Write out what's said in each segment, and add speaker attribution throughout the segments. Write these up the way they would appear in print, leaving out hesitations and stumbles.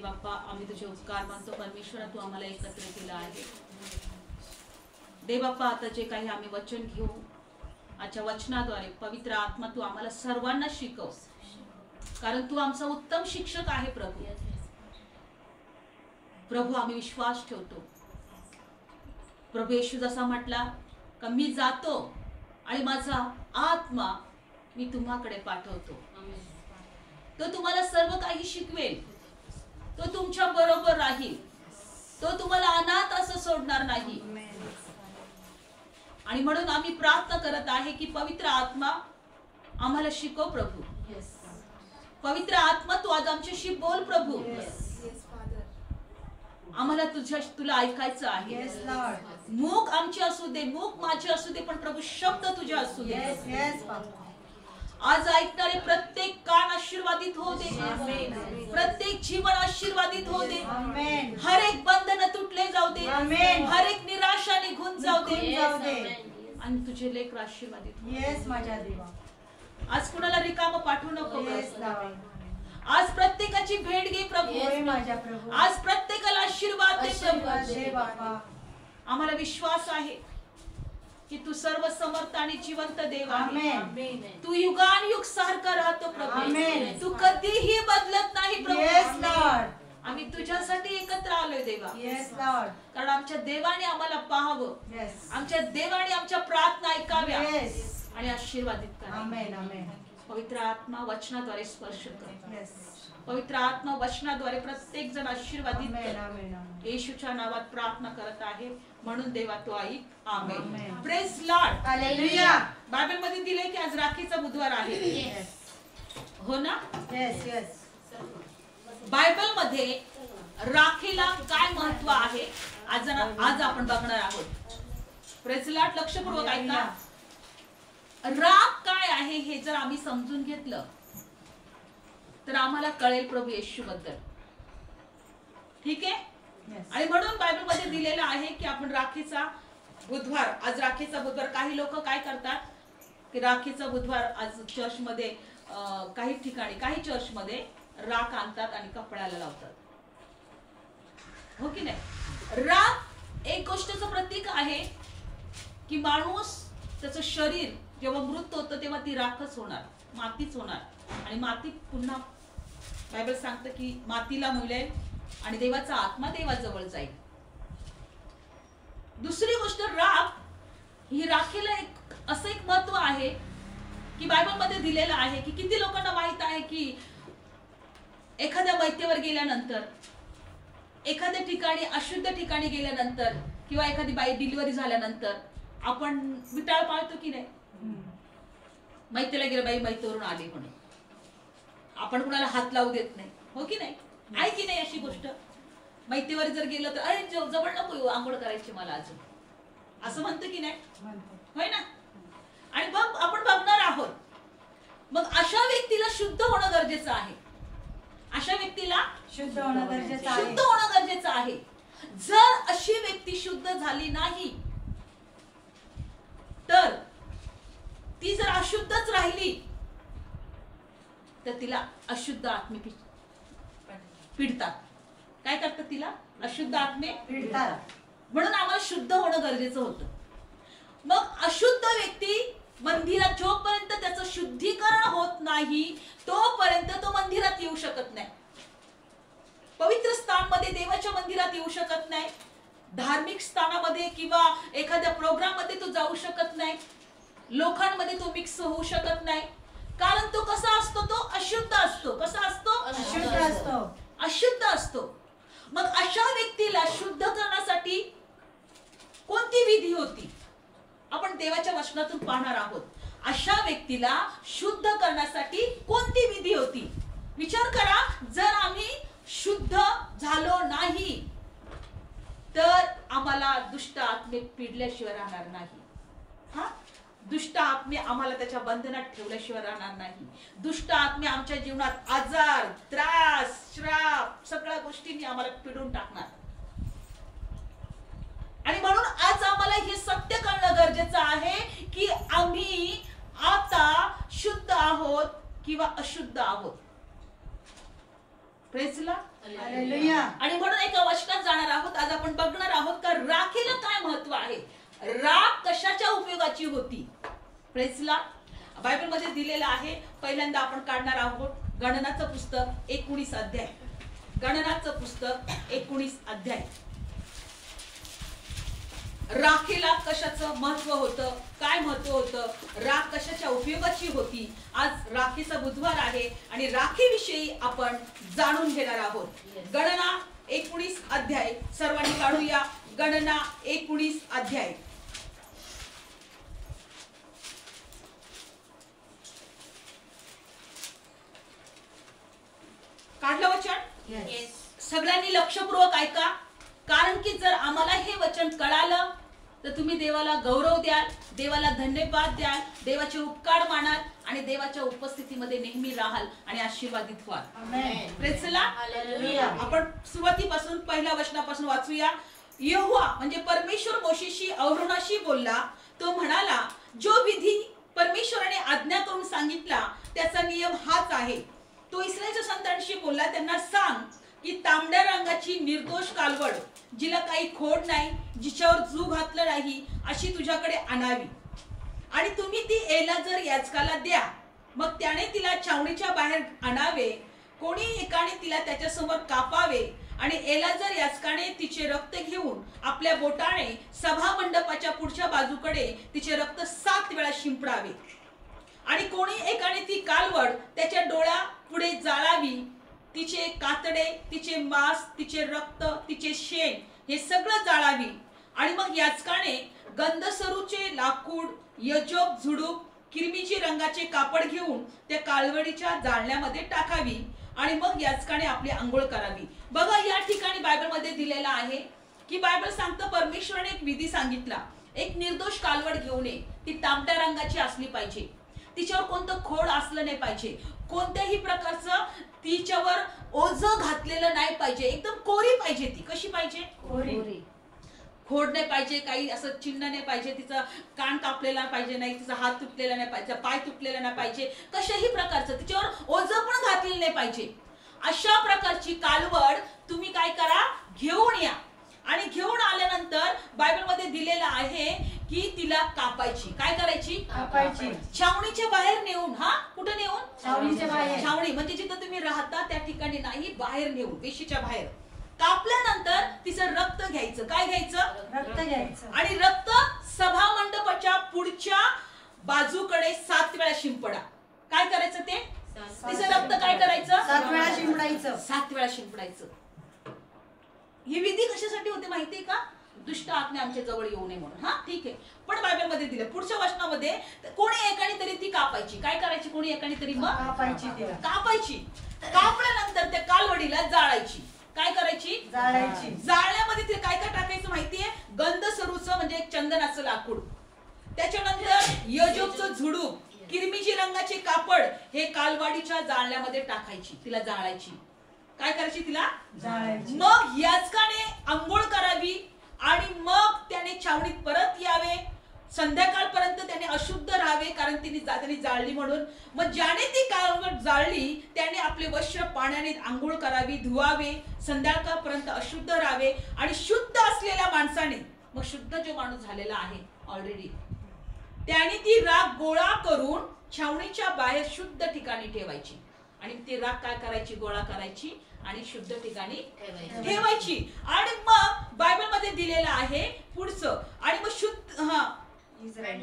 Speaker 1: बाप्पा, आम्ही तुझे उपकार मानतो परमेश्वरा, तू आम्हाला एकत्र केलं आहे. दे बाप्पा, आता जे काही आम्ही वचन घेऊ, आजच्या वचनाद्वारे पवित्र आत्मा तू आम्हाला सर्वांना शिकव, कारण तू आमचा उत्तम शिक्षक आहे. प्रभू प्रभू आम्ही विश्वास ठेवतो. प्रभू येशू जसा म्हटला का मी जातो आणि माझा आत्मा मी तुम्हाकडे पाठवतो, तो तुम्हाला सर्व काही शिकवेल, तो तुमच्या बरोबर राहील, तो तुम्हाला अनाथ असं सोडणार नाही. आणि म्हणून आम्ही प्रार्थना करत आहे की पवित्र आत्मा आम्हाला शिकव. प्रभू पवित्र आत्मा तू आज आमच्याशी बोल. प्रभू आम्हाला तुला ऐकायचं आहे. मूक आमचे असू दे, मूक माझे असू दे, पण प्रभू शब्द तुझे असू दे. आज ऐकणारे प्रत्येक कान आशीर्वादित हो दे, प्रत्येक जीवन आशीर्वादित हो दे. हर एक बंधन तुटले जाऊ दे, हर एक निराशा निघून जाऊ दे, आणि तुझे लेकर आशीर्वादित हो.
Speaker 2: माझ्या देवा,
Speaker 1: आज कुणाला रिकाम पाठवू नको. आज प्रत्येकाची भेट घे प्रभू. आज प्रत्येकाला आशीर्वाद दे प्रभू. आम्हाला विश्वास आहे की तू सर्व समर्थ आणि जिवंत देव आहे. तू युगानुयुग सारखा राहतो प्रभू. तू कधीही बदलत नाही प्रभू. आम्ही तुझ्यासाठी एकत्र आलोय देवा, कारण आमच्या देवाने आम्हाला पाहावं, आमच्या देवाने आमच्या प्रार्थना ऐकाव्या आणि आशीर्वादित करा. पवित्र आत्मा वचनाद्वारे स्पर्श कर. पवित्र आत्मा वचनाद्वारे प्रत्येक जण आशीर्वादित कर. येशूच्या नावात प्रार्थना करत आहे म्हणून देवा तू ऐक. Amen. Praise Lord.
Speaker 2: Hallelujah.
Speaker 1: Bible मध्ये दिले की आज राखीचा बुधवार आहे, हो ना? बायबल मध्ये राखीला काय महत्व आहे आज आपण बघणार आहोत. Praise Lord. लक्षपूर्वक ऐका. राख काय आहे हे जर आम्ही समजून घेतलं तर आम्हाला कळेल प्रभू येशू बद्दल. ठीक आहे. आणि म्हणून बायबल मध्ये दिलेलं आहे की आपण राखीचा बुधवार, आज राखीचा बुधवार. काही लोक काय करतात की राखीचा बुधवार आज चर्च मध्ये काही ठिकाणी काही चर्च मध्ये राख आणतात आणि कपड्याला लावतात, हो की नाही? राख एक गोष्टीचं प्रतीक आहे की माणूस त्याचं शरीर जेव्हा मृत होतं तेव्हा ती राखच होणार, मातीच होणार, आणि माती पुन्हा बायबल सांगतं की मातीला मिळेल आणि देवाचा आत्मा देवाजवळ जाईल. दुसरी गोष्ट, राख ही राखीला एक असं एक महत्व आहे की बायबल मध्ये दिलेलं आहे की किती लोकांना माहित आहे की एखाद्या मैत्यावर गेल्यानंतर, एखाद्या ठिकाणी अशुद्ध ठिकाणी गेल्यानंतर, किंवा एखादी बाई डिलिव्हरी झाल्यानंतर आपण विटाळ पाळतो की नाही? मैत्याला गेलं, बाई मैत्यावरून आली म्हणून आपण कुणाला हात लावू देत नाही, हो की नाही? आहे की नाही अशी गोष्ट? मैत्यावर जर गेलं तर अरे जवळ नको येऊ, आंघोळ करायची मला अजून, असं म्हणतो की नाही? होय ना? आणि मग आपण बघणार आहोत, मग अशा व्यक्तीला शुद्ध होणं गरजेचं आहे. अशा व्यक्तीला
Speaker 2: शुद्ध होणं
Speaker 1: गरजेचं आहे. जर अशी व्यक्ती शुद्ध झाली नाही तर ती जर अशुद्धच राहिली तर तिला अशुद्ध आत्मे पिडतात. काय करतात? तिला अशुद्ध आत्मे
Speaker 2: पिडतात.
Speaker 1: म्हणून आम्हाला शुद्ध होणं गरजेचं होतं. मग अशुद्ध व्यक्ती मंदिरात जोपर्यंत त्याचं शुद्धीकरण होत नाही तोपर्यंत तो मंदिरात येऊ शकत नाही, पवित्र स्थानमध्ये देवाच्या मंदिरात येऊ शकत नाही, धार्मिक स्थानामध्ये किंवा एखाद्या प्रोग्राम मध्ये तो जाऊ शकत नाही, लोकांमध्ये तो मिक्स होऊ शकत नाही. कारण तो कसा असतो? तो अशुद्ध असतो. कसा असतो? अशुद्ध असतो. मग अशा व्यक्तीला शुद्ध करण्यासाठी कोणती विधी होती आपण देवाच्या वचनातून पाहणार आहोत. अशा व्यक्तीला शुद्ध करण्यासाठी कोणती विधी होती? विचार करा. जर आम्ही शुद्ध झालो नाही तर आम्हाला दुष्ट आत्मे पिडल्याशिवाय राहणार नाही. हा, दुष्ट आत्मे आम्हाला त्याच्या बंधनात ठेवल्याशिवाय राहणार नाही. दुष्ट आत्मे आमच्या जीवनात आजार, त्रास, श्राप सगळ्या गोष्टींनी आम्हाला पिडून टाकणार. आणि म्हणून आज आम्हाला हे सत्य कळणं गरजेचं आहे की आम्ही आता शुद्ध आहोत किंवा अशुद्ध आहोत. प्रेज ला
Speaker 2: हालेलुया.
Speaker 1: आणि म्हणून एका वचनात जाणार आहोत. आज आपण बघणार आहोत का राखीला काय महत्व आहे, राख कशाच्या उपयोगाची होती. प्रेज ला बायबल मध्ये दिलेलं आहे. पहिल्यांदा आपण काढणार आहोत गणनाचं पुस्तक 19 अध्याय. गणनाचं पुस्तक 19 अध्याय. राखीला कशाचं महत्व होतं, काय महत्व होतं, राख कशाच्या उपयोगाची होती. आज राखीचा बुधवार आहे आणि राखीविषयी आपण जाणून घेणार आहोत. गणना 19 अध्याय सर्वांनी काढूया. गणना 19 अध्याय. काढलं वचन? सगळ्यांनी लक्षपूर्वक ऐका, कारण की जर आम्हाला हे वचन कळालं तर तुम्ही देवाला गौरव द्याल, देवाला धन्यवाद द्याल, देवाचे उपकार मानाल आणि देवाच्या उपस्थितीमध्ये नेहमी राहाल आणि आशीर्वादित व्हाल.
Speaker 2: आमेन.
Speaker 1: प्रेज ला.
Speaker 2: हालेलुया.
Speaker 1: आपण सुरुवातीपासून पहिल्या वचनापासून वाचूया. यहोवा म्हणजे परमेश्वर मोशेशी अहरोनाशी बोलला. तो म्हणाला, जो विधी परमेश्वराने आज्ञा करून सांगितला त्याचा नियम हाच आहे. तो इस्रायलच्या संतांशी बोलला, त्यांना सांग की तांबड्या रंगाची निर्दोष कालवड, जिला काही खोड नाही, जिच्यावर जू घातलं नाही, अशी तुझ्याकडे आणावी आणि तुम्ही ती एलाजर याजकाला द्या. मग त्याने तिला छावणीच्या बाहेर आणावे. कोणी एकाने तिला त्याच्यासमोर कापावे आणि एलाजर याजकाने तिचे रक्त घेऊन आपल्या बोटाने सभा मंडपाच्या पुढच्या बाजूकडे तिचे रक्त 7 वेळा शिंपडावे आणि कोणी एकाने ती कालवड त्याच्या डोळ्या पुढे जाळावी. तिचे कातडे, तिचे मांस, तिचे रक्त, तिचे शेण हे सगळं जाळावी आणि मग याजकाने गंधसरूचे लाकूड, यजोप, झुडूप, किरमिजी रंगाचे कापड घेऊन त्या कालवडीच्या जाळण्यामध्ये टाकावी आणि मग याजकाने आपली आंघोळ करावी. बघा या ठिकाणी बायबल मध्ये दिलेला आहे की बायबल सांगतं परमेश्वराने एक विधी सांगितला. एक निर्दोष कालवड घेऊन ये. ती तांबड्या रंगाची असली पाहिजे, तिच्यावर कोणतं खोड असलं नाही पाहिजे, कोणत्याही प्रकारचं तिच्यावर ओझं घातलेलं नाही पाहिजे, एकदम कोरी पाहिजे. ती कशी पाहिजे?
Speaker 2: कोरी.
Speaker 1: खोड नाही पाहिजे, काही असं चिन्ह नाही पाहिजे, तिचा कान कापलेला पाहिजे नाही, तिचा हात तुटलेला नाही पाहिजे, पाय तुटलेला नाही पाहिजे, कशाही प्रकारचं तिच्यावर ओझं पण घातलेलं नाही पाहिजे. अशा प्रकारची कालवड तुम्ही काय करा, घेऊन या आणि घेऊन आल्यानंतर बायबल मध्ये दिलेलं आहे की तिला कापायची. काय करायची?
Speaker 2: कापायची.
Speaker 1: छावणीच्या बाहेर नेऊन. हा, कुठे नेऊन?
Speaker 2: छावणीच्या बाहेर.
Speaker 1: छावणी म्हणजे जिथं तुम्ही राहता त्या ठिकाणी नाही, बाहेर नेऊन, वेशीच्या बाहेर. कापल्यानंतर तिचं रक्त घ्यायचं. काय घ्यायचं?
Speaker 2: रक्त घ्यायचं
Speaker 1: आणि रक्त सभा मंडपाच्या पुढच्या बाजूकडे 7 वेळा शिंपडा. काय करायचं ते? तिचं रक्त काय करायचं?
Speaker 2: 7 वेळा शिंपडायचं.
Speaker 1: 7 वेळा शिंपडायचं. ही विधी कशासाठी होते माहितीये का? दुष्ट आत्मा आमच्या जवळ येऊ नये म्हणून. हा, ठीक आहे. पण बायबल मध्ये दिलं पुढच्या वचनामध्ये, कोणी एकाने तरी ती कापायची. काय करायची? कोणी एकाने तरी मग
Speaker 2: कापायची. तिला
Speaker 1: कापायची. कापल्यानंतर त्या कालवडीला जाळायची. काय करायची?
Speaker 2: जाळायची.
Speaker 1: जाळण्यामध्ये ते काय काय टाकायचं माहितीये? गंधसरूचं म्हणजे एक चंदनाचं लाकूड, त्याच्यानंतर यजोपचं झुडूप, किरमिजी रंगाचे कापड हे कालवाडीच्या जाळण्यामध्ये टाकायची. तिला जाळायची. काय करायची? तिला
Speaker 2: जाळायची.
Speaker 1: मग याजकाने आंघोळ करावी आणि मग त्याने छावणीत परत यावे. संध्याकाळपर्यंत त्याने अशुद्ध राहावे, कारण त्यांनी जाळली म्हणून. मग ज्याने ती कालवड जाळली त्याने आपले वस्त्र पाण्याने आंघोळ करावी, धुवावे, संध्याकाळपर्यंत अशुद्ध राहावे आणि शुद्ध असलेल्या माणसाने, मग शुद्ध जो माणूस झालेला आहे ऑलरेडी, त्याने ती राख गोळा करून छावणीच्या बाहेर शुद्ध ठिकाणी ठेवायची आणि ती राख काय करायची? गोळा करायची आणि शुद्ध ठिकाणी ठेवायची. आणि मग बायबल मध्ये दिलेलं आहे पुढचं, आणि मग शुद्ध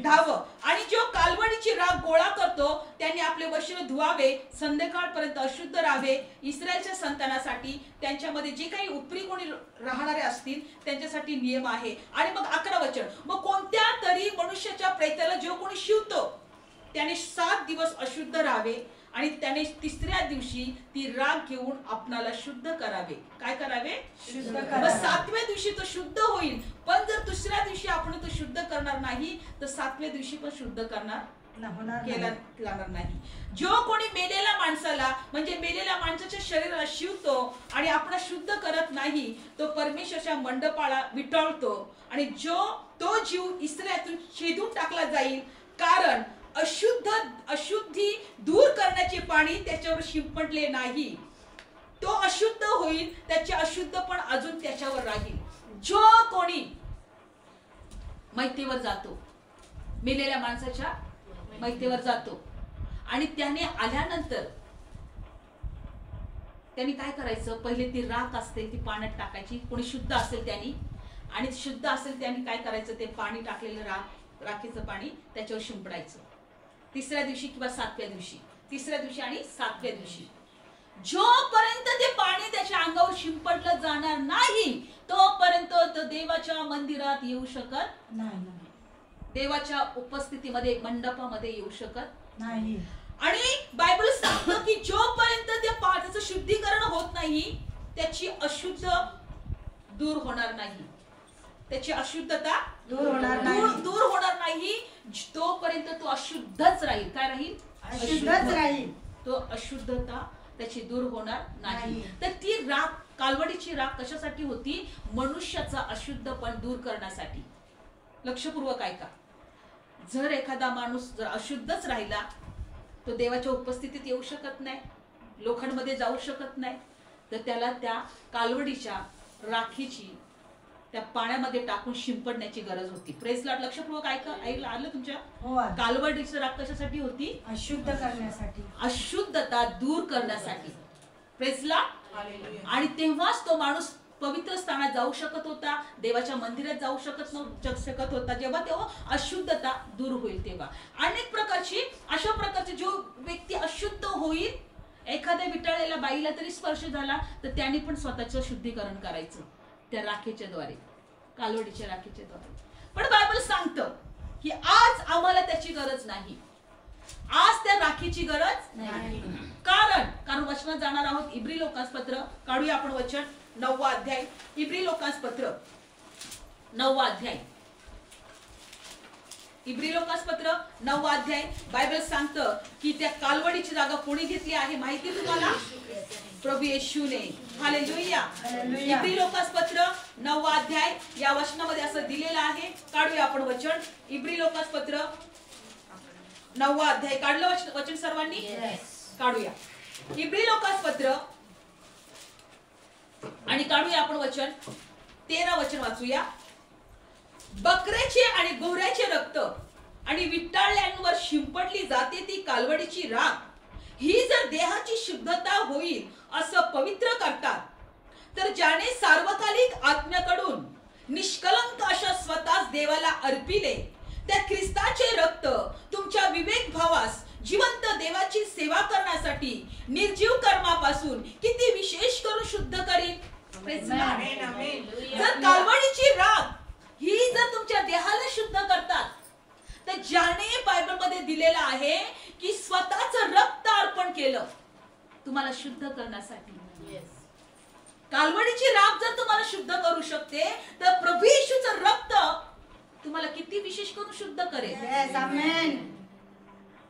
Speaker 1: धाव आणि जो कालवडीची राख गोळा करतो त्यांनी आपले वस्त्र धुवावे, संध्याकाळपर्यंत अशुद्ध राहावे. इस्रायलच्या संतानासाठी, त्यांच्यामध्ये जे काही उपरी कोणी राहणारे असतील त्यांच्यासाठी नियम आहे. आणि मग 11 वचन, मग कोणत्या तरी मनुष्याच्या प्रेताला जो कोणी शिवतो त्याने 7 दिवस अशुद्ध राहावे आणि त्याने 3ऱ्या दिवशी ती राख घेऊन आपणाला शुद्ध करावे. काय करावे?
Speaker 2: शुद्ध
Speaker 1: मग
Speaker 2: करावे.
Speaker 1: 7व्या दिवशी तो शुद्ध होईल. पण जर 2ऱ्या दिवशी आपण तो शुद्ध करणार नाही तर 7व्या दिवशी पण शुद्ध करणार नाही. जो कोणी मेलेल्या माणसाला म्हणजे मेलेल्या माणसाच्या शरीराला शिवतो आणि आपण शुद्ध करत नाही तो परमेश्वराच्या मंडपाला विटळतो आणि तो जीव इस्रायलातून छेदून टाकला जाईल, कारण अशुद्धी दूर करण्याचे पाणी त्याच्यावर शिंपडले नाही. तो अशुद्ध होईल, त्याचे अशुद्ध पण अजून त्याच्यावर राहील. जो कोणी मैतेवर जातो, मेलेल्या माणसाच्या मैतेवर जातो आणि त्याने आल्यानंतर त्यांनी काय करायचं, पहिले ती राख असते ती पाण्यात टाकायची. कोणी शुद्ध असेल त्यांनी, आणि शुद्ध असेल त्यांनी काय करायचं, ते पाणी टाकलेलं राखीचं पाणी त्याच्यावर शिंपडायचं. तिसऱ्या दिवशी किंवा सातव्या दिवशी, तिसऱ्या दिवशी आणि सातव्या दिवशी जोपर्यंत ते पाणी त्याच्या अंगावर शिंपडलं जाणार नाही तोपर्यंत तो देवाच्या मंदिरात येऊ शकत
Speaker 2: नाही.
Speaker 1: देवाच्या उपस्थितीमध्ये मंडपामध्ये येऊ शकत
Speaker 2: नाही.
Speaker 1: आणि बायबल सांगतो की जोपर्यंत त्या पाण्याचं शुद्धीकरण होत नाही त्याची अशुद्ध दूर होणार नाही, त्याची अशुद्धता
Speaker 2: दूर होणार नाही.
Speaker 1: तोपर्यंत तो अशुद्धच राहील. काय राहील?
Speaker 2: अशुद्धच राहील.
Speaker 1: तो अशुद्धता त्याची दूर होणार नाही.
Speaker 2: नाही.
Speaker 1: तर ती राख, कालवडीची राख कशासाठी होती? मनुष्याचा अशुद्धपण दूर करण्यासाठी. लक्षपूर्वक ऐका. जर एखादा माणूस जर अशुद्धच राहिला तो देवाच्या उपस्थितीत येऊ शकत नाही, लोकांमध्ये जाऊ शकत नाही, तर त्याला त्या कालवडीच्या राखीची त्या पाण्यामध्ये टाकून शिंपडण्याची गरज होती. Press Lord. लक्षपूर्वक ऐका. आलं तुमच्या?
Speaker 2: हो.
Speaker 1: कालवडीची राख कशासाठी होती?
Speaker 2: अशुद्ध करण्यासाठी,
Speaker 1: अशुद्धता दूर करण्यासाठी. Press Lord. आणि तेव्हाच तो माणूस पवित्र स्थानात जाऊ शकत होता, देवाच्या मंदिरात जाऊ शकत होता, जेव्हा तेव्हा अशुद्धता दूर होईल. तेव्हा अनेक प्रकारची अशा प्रकारचे जो व्यक्ती अशुद्ध होईल, एखाद्या विटाळलेल्या बाईला तरी स्पर्श झाला तर त्याने पण स्वतःचं शुद्धीकरण करायचं त्या राखेच्या द्वारे, कालवडीच्या राखेच्या द्वारे. पण बायबल सांगतं की आज आम्हाला त्याची गरज नाही, आज त्या राखीची गरज नाही. कारण वचनात जाणार आहोत. इब्री लोकांपत्र काढूया आपण वचन 9वा अध्याय. इब्री लोकांपत्र 9वा अध्याय. इब्री लोकांपत्र 9वा अध्याय. बायबल सांगतं की त्या कालवडीची जागा कोणी घेतली आहे माहिती तुम्हाला? प्रभू येशूने. हालेलुया. इब्री लोकांपत्र 9वा अध्याय या वचनामध्ये असं दिलेलं आहे. काढूया आपण वचन. इब्री लोकांपत्र 9वा अध्याय. काढलं वचन सर्वांनी? काढूया इब्री लोकांपत्र आणि काढूया आपण वचन 13 वचन वाचूया. बकऱ्याचे आणि गोऱ्याचे रक्त आणि विटाळल्यांवर शिंपडली जाते ती कालवडीची राख, ही जर देहाची शुद्धता होईल असं पवित्र करतात, तर ज्याने सार्वकालिक आत्म्याकडून निष्कलंक अशा स्वतःच देवाला अर्पिले, त्या ख्रिस्ताचे रक्त तुमच्या विवेक भावास जिवंत देवाची सेवा करण्यासाठी निर्जीव कर्मापासून किती विशेष करून शुद्ध करील. जर कालवडीची राख ही जर तुमच्या देहाला शुद्ध करतात, तर ज्याने बायबल मध्ये दिलेलं आहे की स्वतःचं रक्त अर्पण केलं तुम्हाला शुद्ध करण्यासाठी, कालवडीची राख जर तुम्हाला शुद्ध करू शकते, तर प्रभू येशूचं रक्त तुम्हाला किती विशेष करून शुद्ध करेल.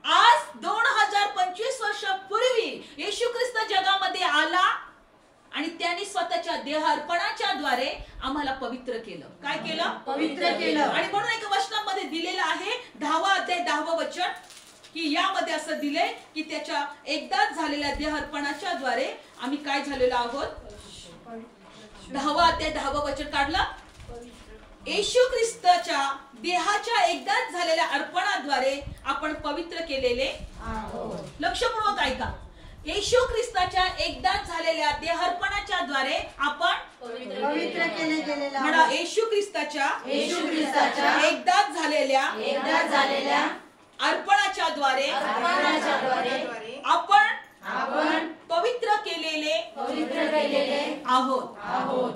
Speaker 1: आज 2025 वर्षापूर्वी येशू ख्रिस्त जगामध्ये आला आणि त्यांनी स्वतःच्या देह अर्पणाच्या द्वारे आम्हाला पवित्र केलं. काय केलं?
Speaker 2: पवित्र केलं.
Speaker 1: आणि म्हणून एका वचनामध्ये दिलेलं आहे 10वा अध्याय 10वं वचन की यामध्ये असं दिलंय की त्याच्या एकदाच झालेल्या देह अर्पणाच्या द्वारे आम्ही काय झालेलो आहोत. 10वा अध्याय 10वं वचन काढलं. येशू ख्रिस्ताच्या देहाच्या एकदाच झालेल्या अर्पणाद्वारे आपण पवित्र केलेले आहोत. लक्षपूर्वक ऐका. येशू ख्रिस्ताच्या एकदाच झालेल्या देहार्पणाच्या द्वारे आपण
Speaker 2: पवित्र केले गेलेले
Speaker 1: म्हणा. येशू ख्रिस्ताच्या एकदाच झालेल्या अर्पणाच्या द्वारे आपण पवित्र केलेले आहोत.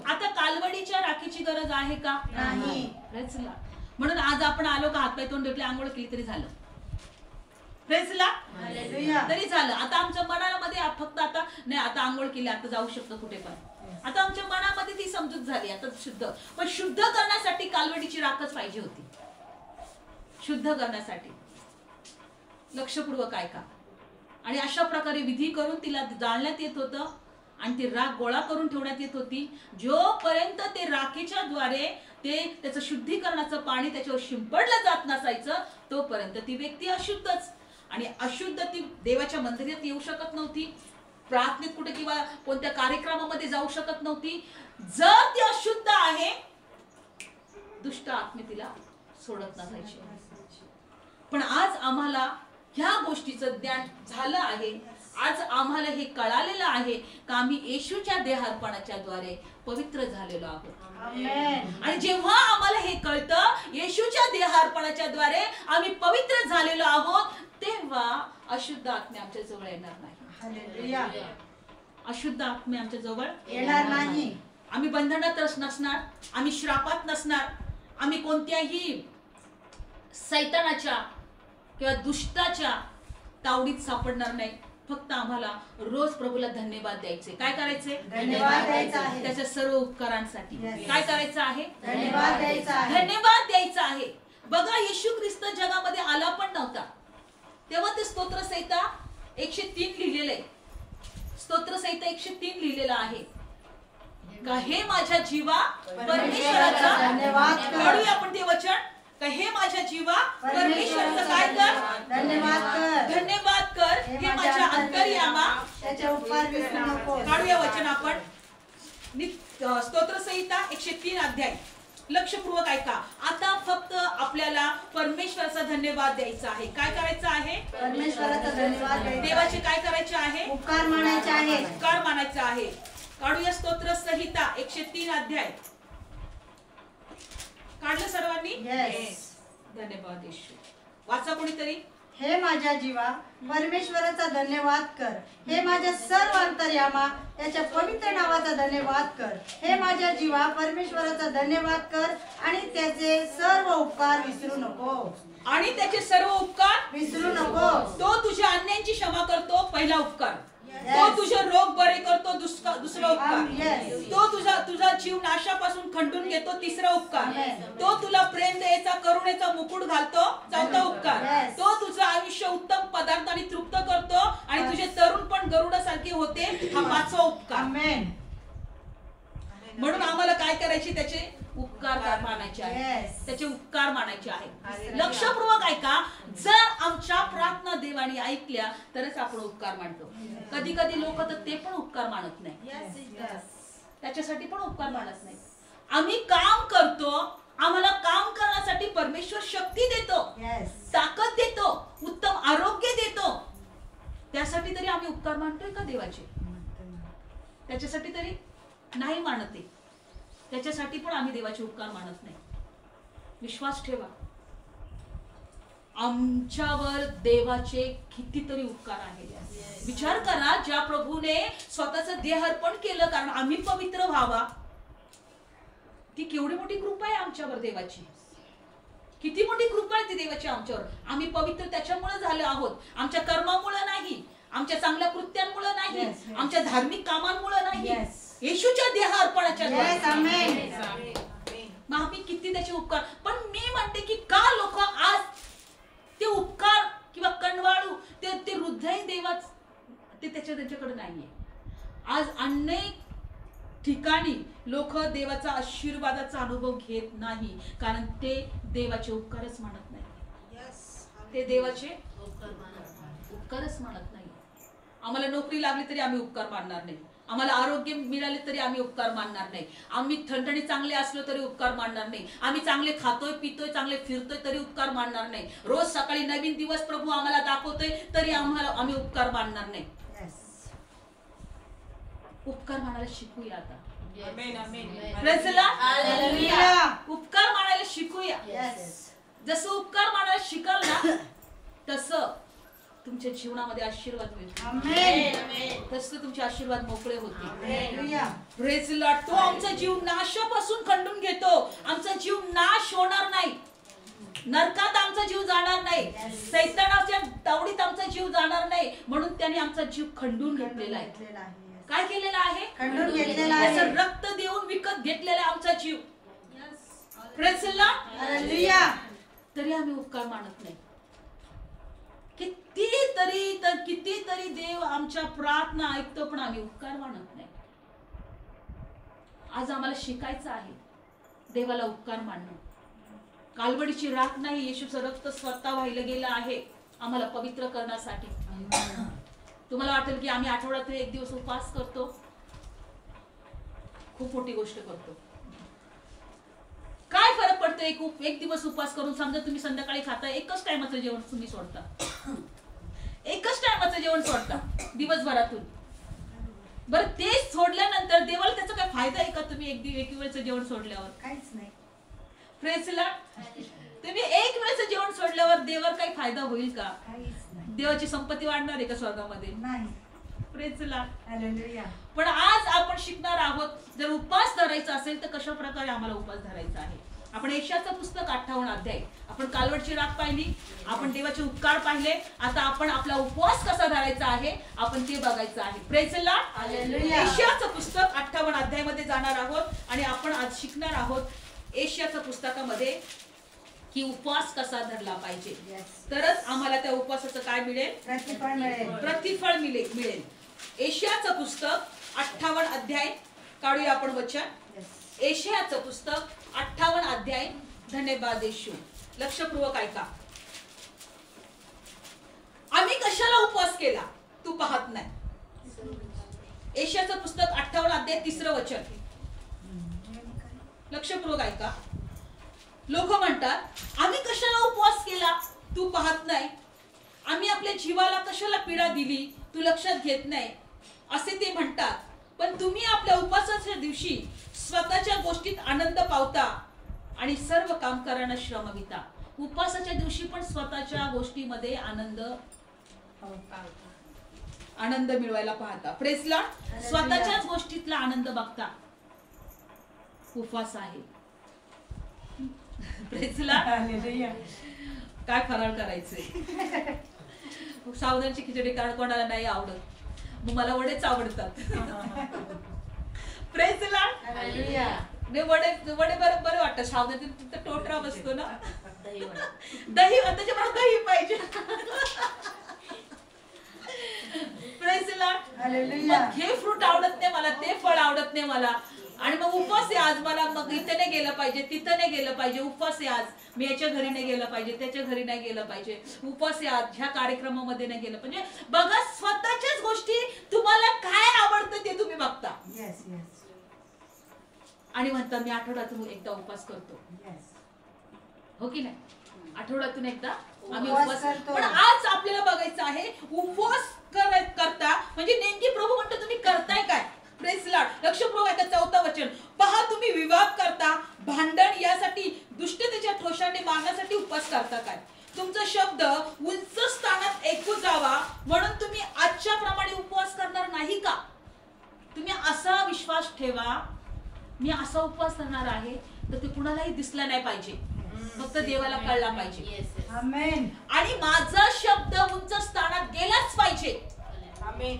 Speaker 1: आता कालवडीच्या राखीची गरज आहे का?
Speaker 2: नाही.
Speaker 1: म्हणून आज आपण आलो का हातपाय तोंड धुतले, आंघोळ केली तरी झालं. तरी झालं. आता आमच्या मनामध्ये फक्त आता नाही, आता आंघोळ केली, आता जाऊ शकतो कुठे पण. आता आमच्या मनामध्ये ती समजूत झाली, आता शुद्ध. पण शुद्ध करण्यासाठी कालवडीची राखच पाहिजे होती, शुद्ध करण्यासाठी. लक्षपूर्वक ऐका. आणि अशा प्रकारे विधी करून तिला जाळण्यात येत होतं आणि ती राख गोळा करून ठेवण्यात येत होती. जोपर्यंत ते राखेच्या द्वारे त्याचं शुद्धीकरणाचं पाणी त्याच्यावर शिंपडलं जात नसायचं तोपर्यंत ती व्यक्ती अशुद्धच. आणि अशुद्ध ती देवाच्या मंदिरात येऊ शकत नव्हती. प्रार्थनेत कुठे किंवा कोणत्या कार्यक्रमामध्ये जाऊ शकत नव्हती. जर ती अशुद्ध आहे, दुष्ट आत्मे तिला सोडत नसायचे. पण आज आम्हाला ह्या गोष्टीचं ज्ञान झालं आहे. आज आम्हाला हे कळालेलं आहे का आम्ही येशूच्या देहार्पणाच्या द्वारे पवित्र झालेलो आहोत.
Speaker 2: आमेन.
Speaker 1: आणि जेव्हा आम्हाला हे कळतं येशूच्या देहार्पणाच्या द्वारे आम्ही पवित्र झालेलो आहोत, तेव्हा अशुद्ध आत्मे आमच्या जवळ येणार नाही.
Speaker 2: हालेलुया.
Speaker 1: अशुद्ध आत्मे आमच्या जवळ
Speaker 2: येणार नाही.
Speaker 1: आम्ही बंधनात नसणार, आम्ही श्रापात नसणार, आम्ही कोणत्याही सैतानाच्या किंवा दुष्टाच्या तावडीत सापडणार नाही. फक्त आम्हाला रोज प्रभूला धन्यवाद द्यायचे. काय करायचे?
Speaker 2: धन्यवाद द्यायचा आहे.
Speaker 1: त्याच्या सर्व उपकारांसाठी.
Speaker 2: Yes.
Speaker 1: काय करायचं आहे?
Speaker 2: धन्यवाद द्यायचा आहे.
Speaker 1: धन्यवाद द्यायचा आहे. बघा, येशू ख्रिस्त जगामध्ये आला पण नव्हता तेव्हा ते स्तोत्रसंहिता 103 लिहिलेलं आहे. स्तोत्रसंहिता 103 लिहिलेलं आहे का हे माझ्या जीवा परमेश्वराचा
Speaker 2: धन्यवाद कर.
Speaker 1: काढूया आपण ते वचन का हे माझ्या जीवा परमेश्वराचा काय कर?
Speaker 2: धन्यवाद कर.
Speaker 1: धन्यवाद कर. हे माझ्या अंतर्यामा
Speaker 2: त्याचे उपकार विसरू नको.
Speaker 1: काढूया वचन आपण. स्तोत्रसंहिता 103 अध्याय. लक्षपूर्वक ऐका. आता फक्त आपल्याला परमेश्वराचा धन्यवाद द्यायचा आहे. काय करायचं आहे?
Speaker 2: परमेश्वराचा धन्यवाद द्यायचा.
Speaker 1: देवाचे काय करायचे आहे?
Speaker 2: उपकार मानायचे आहे.
Speaker 1: उपकार मानायचा आहे. काढूया स्तोत्रसंहिता 103 अध्याय. काढलं सर्वांनी?
Speaker 2: Yes.
Speaker 1: धन्यवाद येशू. वाचा कोणीतरी.
Speaker 2: हे माझ्या जीवा परमेश्वराचा धन्यवाद कर. हे माझ्या सर्व अंतर्यामा त्याच्या पवित्र नावाचा धन्यवाद कर. हे माझ्या जीवा परमेश्वराचा धन्यवाद कर आणि त्याचे सर्व उपकार विसरू नको.
Speaker 1: आणि त्याचे सर्व उपकार
Speaker 2: विसरू नको.
Speaker 1: तो तुझ्या अन्यांची क्षमा करतो, पहिला उपकार.
Speaker 2: Yes.
Speaker 1: तो तुझे रोग बरे करतो, दुसरा उपकार.
Speaker 2: Yes.
Speaker 1: तो तुझा जीव नाशापासून खंडून घेतो, तिसरा उपकार.
Speaker 2: Amen.
Speaker 1: तो तुला प्रेम द्यायचा, करुणेचा मुकुट घालतो, चौथा उपकार.
Speaker 2: Yes.
Speaker 1: तो तुझं आयुष्य उत्तम पदार्थांनी तृप्त करतो आणि तुझे तरुण पण गरुडासारखे होते, हा पाचवा उपकार.
Speaker 2: आमेन.
Speaker 1: म्हणून आम्हाला काय करायचे? त्याचे उपकार मानायचे आहे.
Speaker 2: Yes.
Speaker 1: त्याचे उपकार मानायचे आहे. लक्षपूर्वक ऐका. जर आमच्या प्रार्थना देवाने ऐकल्या तरच आपण उपकार मानतो. कधी कधी लोक तर ते पण उपकार मानत नाही. त्याच्यासाठी पण उपकार मानत नाही. आम्ही काम करतो, आम्हाला काम करण्यासाठी परमेश्वर शक्ती देतो,
Speaker 2: Yes.
Speaker 1: ताकद देतो, उत्तम आरोग्य देतो. त्यासाठी तरी आम्ही उपकार मानतोय का देवाचे? त्याच्यासाठी तरी नाही मानते. त्याच्यासाठी पण आम्ही देवाचे उपकार मानत नाही. विश्वास ठेवा, आमच्यावर देवाचे कितीतरी उपकार आहेत. विचार करा, ज्या प्रभूने स्वतःचं देह अर्पण केलं कारण आम्ही पवित्र व्हावा, ती केवढी मोठी कृपा आहे आमच्यावर देवाची. किती मोठी कृपा आहे ती देवाची आमच्यावर. आम्ही पवित्र त्याच्यामुळे झालो आहोत, आमच्या कर्मामुळे नाही, आमच्या चांगल्या कृत्यांमुळे नाही,
Speaker 2: Yes, yes.
Speaker 1: आमच्या धार्मिक कामांमुळे नाही,
Speaker 2: Yes.
Speaker 1: येशूच्या देह अर्पणाच्या
Speaker 2: Yes, amen.
Speaker 1: मग आम्ही किती त्याचे उपकार. पण मी म्हणते की का लोक आज ते उपकार किंवा कणवाळू ते हृदय देवाच ते त्यांच्याकडे नाहीये. आज अनेक ठिकाणी लोक देवाचा आशीर्वादाचा अनुभव घेत नाही कारण ते देवाचे उपकारच मानत नाही. ते देवाचे उपकारच मानत नाही. आम्हाला नोकरी लागली तरी आम्ही उपकार मानणार नाही, आम्हाला आरोग्य मिळाले तरी आम्ही उपकार मानणार नाही, आम्ही ठणठणी चांगले असलो तरी उपकार मानणार नाही, आम्ही चांगले खातोय पितोय चांगले फिरतोय तरी उपकार मानणार नाही, रोज सकाळी नवीन दिवस प्रभू आम्हाला दाखवतोय तरी आम्ही उपकार मानणार नाही. उपकार मानायला शिकूया आता. Praise the Lord.
Speaker 2: Hallelujah.
Speaker 1: उपकार मानायला शिकूया.
Speaker 2: Yes.
Speaker 1: जसं उपकार मानायला शिकाल ना तसं तुमच्या जीवनामध्ये आशीर्वाद मिळतो.
Speaker 2: Amen.
Speaker 1: तसं तुमचे आशीर्वाद मोकळे होते.
Speaker 2: Hallelujah.
Speaker 1: Praise the Lord. तो आमचा जीव नाशापासून खंडून घेतो. आमचा जीव नाश होणार नाही, नरकात आमचा जीव जाणार नाही, सैतानाच्या तावडीत आमचा जीव जाणार नाही. म्हणून त्याने आमचा जीव खंडून घेतलेला आहे. काय केलेला आहे?
Speaker 2: खंडून घेतलेला आहे.
Speaker 1: त्याचं रक्त देऊन विकत घेतलेला आमचा जीव. Praise the Lord.
Speaker 2: Hallelujah.
Speaker 1: तरी आम्ही उपकार मानत नाही. कितीतरी देव आमच्या प्रार्थना ऐकतो पण आम्ही उपकार मानत नाही. आज आम्हाला शिकायचं आहे देवाला उपकार मानणं. कालवडीची राख नाही, येशूचं रक्त स्वतः वाहिलं गेलं आहे आम्हाला पवित्र करण्यासाठी. तुम्हाला वाटेल की आम्ही आठवड्यातून एक दिवस उपवास करतो, खूप मोठी गोष्ट करतो. काय फरक पडतो एक दिवस उपवास करून? समजा तुम्ही संध्याकाळी खाता, एकच टायमाचं जेवण तुम्ही सोडता, एकच टायमाचं जेवण सोडता दिवसभरातून. बरं ते सोडल्यानंतर देवाला त्याचा काय फायदा आहे का? तुम्ही एक वेळचं जेवण सोडल्यावर
Speaker 2: काहीच नाही.
Speaker 1: Praise Lord. तुम्ही एक वेळचं जेवण सोडल्यावर देवाला काही फायदा होईल का?
Speaker 2: काहीच नाही.
Speaker 1: देवाची संपत्ती वाढणार आहे का स्वर्गामध्ये?
Speaker 2: नाही.
Speaker 1: Praise Lord.
Speaker 2: हालेलुया.
Speaker 1: पण आज आपण शिकणार आहोत, जर उपवास धरायचा असेल तर कशा प्रकारे आम्हाला उपवास धरायचा आहे. आपण यशाचं पुस्तक 58 अध्याय, आपण कालवडची राख पाहिली, आपण देवाचे उपकार पाहिले. आता आपण आपला उपवास कसा धरायचा आहे आपण ते बघायचं आहे. Praise Lord.
Speaker 2: हालेलुया.
Speaker 1: यशाचं पुस्तक 58 अध्यायामध्ये जाणार आहोत आणि आपण आज शिकणार आहोत यशाच्या पुस्तकामध्ये की उपवास कसा धरला पाहिजे. तरच आम्हाला त्या उपवासाचं काय मिळेल?
Speaker 2: प्रतिफळ मिळेल.
Speaker 1: प्रतिफळ मिळेल. यशाचं पुस्तक 58 अध्याय काढूया आपण वचन. यशाचं पुस्तक 58 अध्याय. धन्यवाद येशू. लक्षपूर्वक ऐका. आम्ही कशाला उपवास केला तू पाहत नाही. यशाचं पुस्तक 58 अध्याय 3 वचन. लक्षपूर्वक ऐका. लोक म्हणतात आम्ही कशाला उपवास केला तू पाहत नाही, आम्ही आपल्या जीवाला कशाला पीडा दिली तू लक्षात घेत नाही असे ते म्हणतात. पण तुम्ही आपल्या उपवासाच्या दिवशी स्वतःच्या गोष्टीत आनंद पावता आणि सर्व कामकारांना श्रमविता. उपवासाच्या दिवशी पण स्वतःच्या गोष्टीमध्ये आनंद मिळवायला पाहता. Praise Lord. स्वतःच्याच गोष्टीतला आनंद बघता उपवास आहे. Praise Lord.
Speaker 2: हालेलुया.
Speaker 1: काय फराळ करायचंय? सावधानची खिचडी कारण कोणाला नाही आवडत, मग मला वडेच आवडतात. Praise Lord.
Speaker 2: हालेलुया.
Speaker 1: वडे बरं वाटतं. सावधान टोटरा बसतो ना, दही त्याच्यामध्ये दही पाहिजे. Praise Lord.
Speaker 2: हालेलुया.
Speaker 1: मग हे फ्रूट आवडत नाही मला, ते फळ आवडत नाही मला, आणि मग उपवास आहे आज मला, मग इथे नाही गेलं पाहिजे, तिथं नाही गेलं पाहिजे, उपवास आहे आज, मी याच्या घरी नाही गेलं पाहिजे, त्याच्या घरी नाही गेलं पाहिजे, उपवास आहे आज, ह्या कार्यक्रमामध्ये नाही गेलं पाहिजे. बघा स्वतःच्याच गोष्टी, तुम्हाला काय आवडतं ते तुम्ही बघता.
Speaker 2: Yes yes.
Speaker 1: आणि म्हणता मी आठवड्यातून एकदा उपवास करतो.
Speaker 2: येस.
Speaker 1: हो की नाही? आठवड्यातून एकदा आम्ही
Speaker 2: उपवास
Speaker 1: उपवास
Speaker 2: करतो.
Speaker 1: पण आज आपल्याला बघायचं आहे उपवास करता म्हणजे नेमकी प्रभू म्हणतो तुम्ही करताय काय. Praise Lord. लक्षपूर्वक ऐका 4 वचन. पहा तुम्ही विवाद करता, भांडण यासाठी, दुष्टतेच्या ठोशाने मारण्यासाठी उपवास करता काय. तुमचा शब्द उंच स्थानात ऐकू जावा म्हणून तुम्ही आजच्या प्रमाणे उपवास करणार नाही का. तुम्ही असा विश्वास ठेवा मी असा उपवास करणार आहे तर ते कुणालाही दिसला नाही पाहिजे, फक्त देवाला कळला पाहिजे.
Speaker 2: आमेन.
Speaker 1: आणि माझा शब्द उंच स्थानात गेलाच पाहिजे.
Speaker 2: आमेन.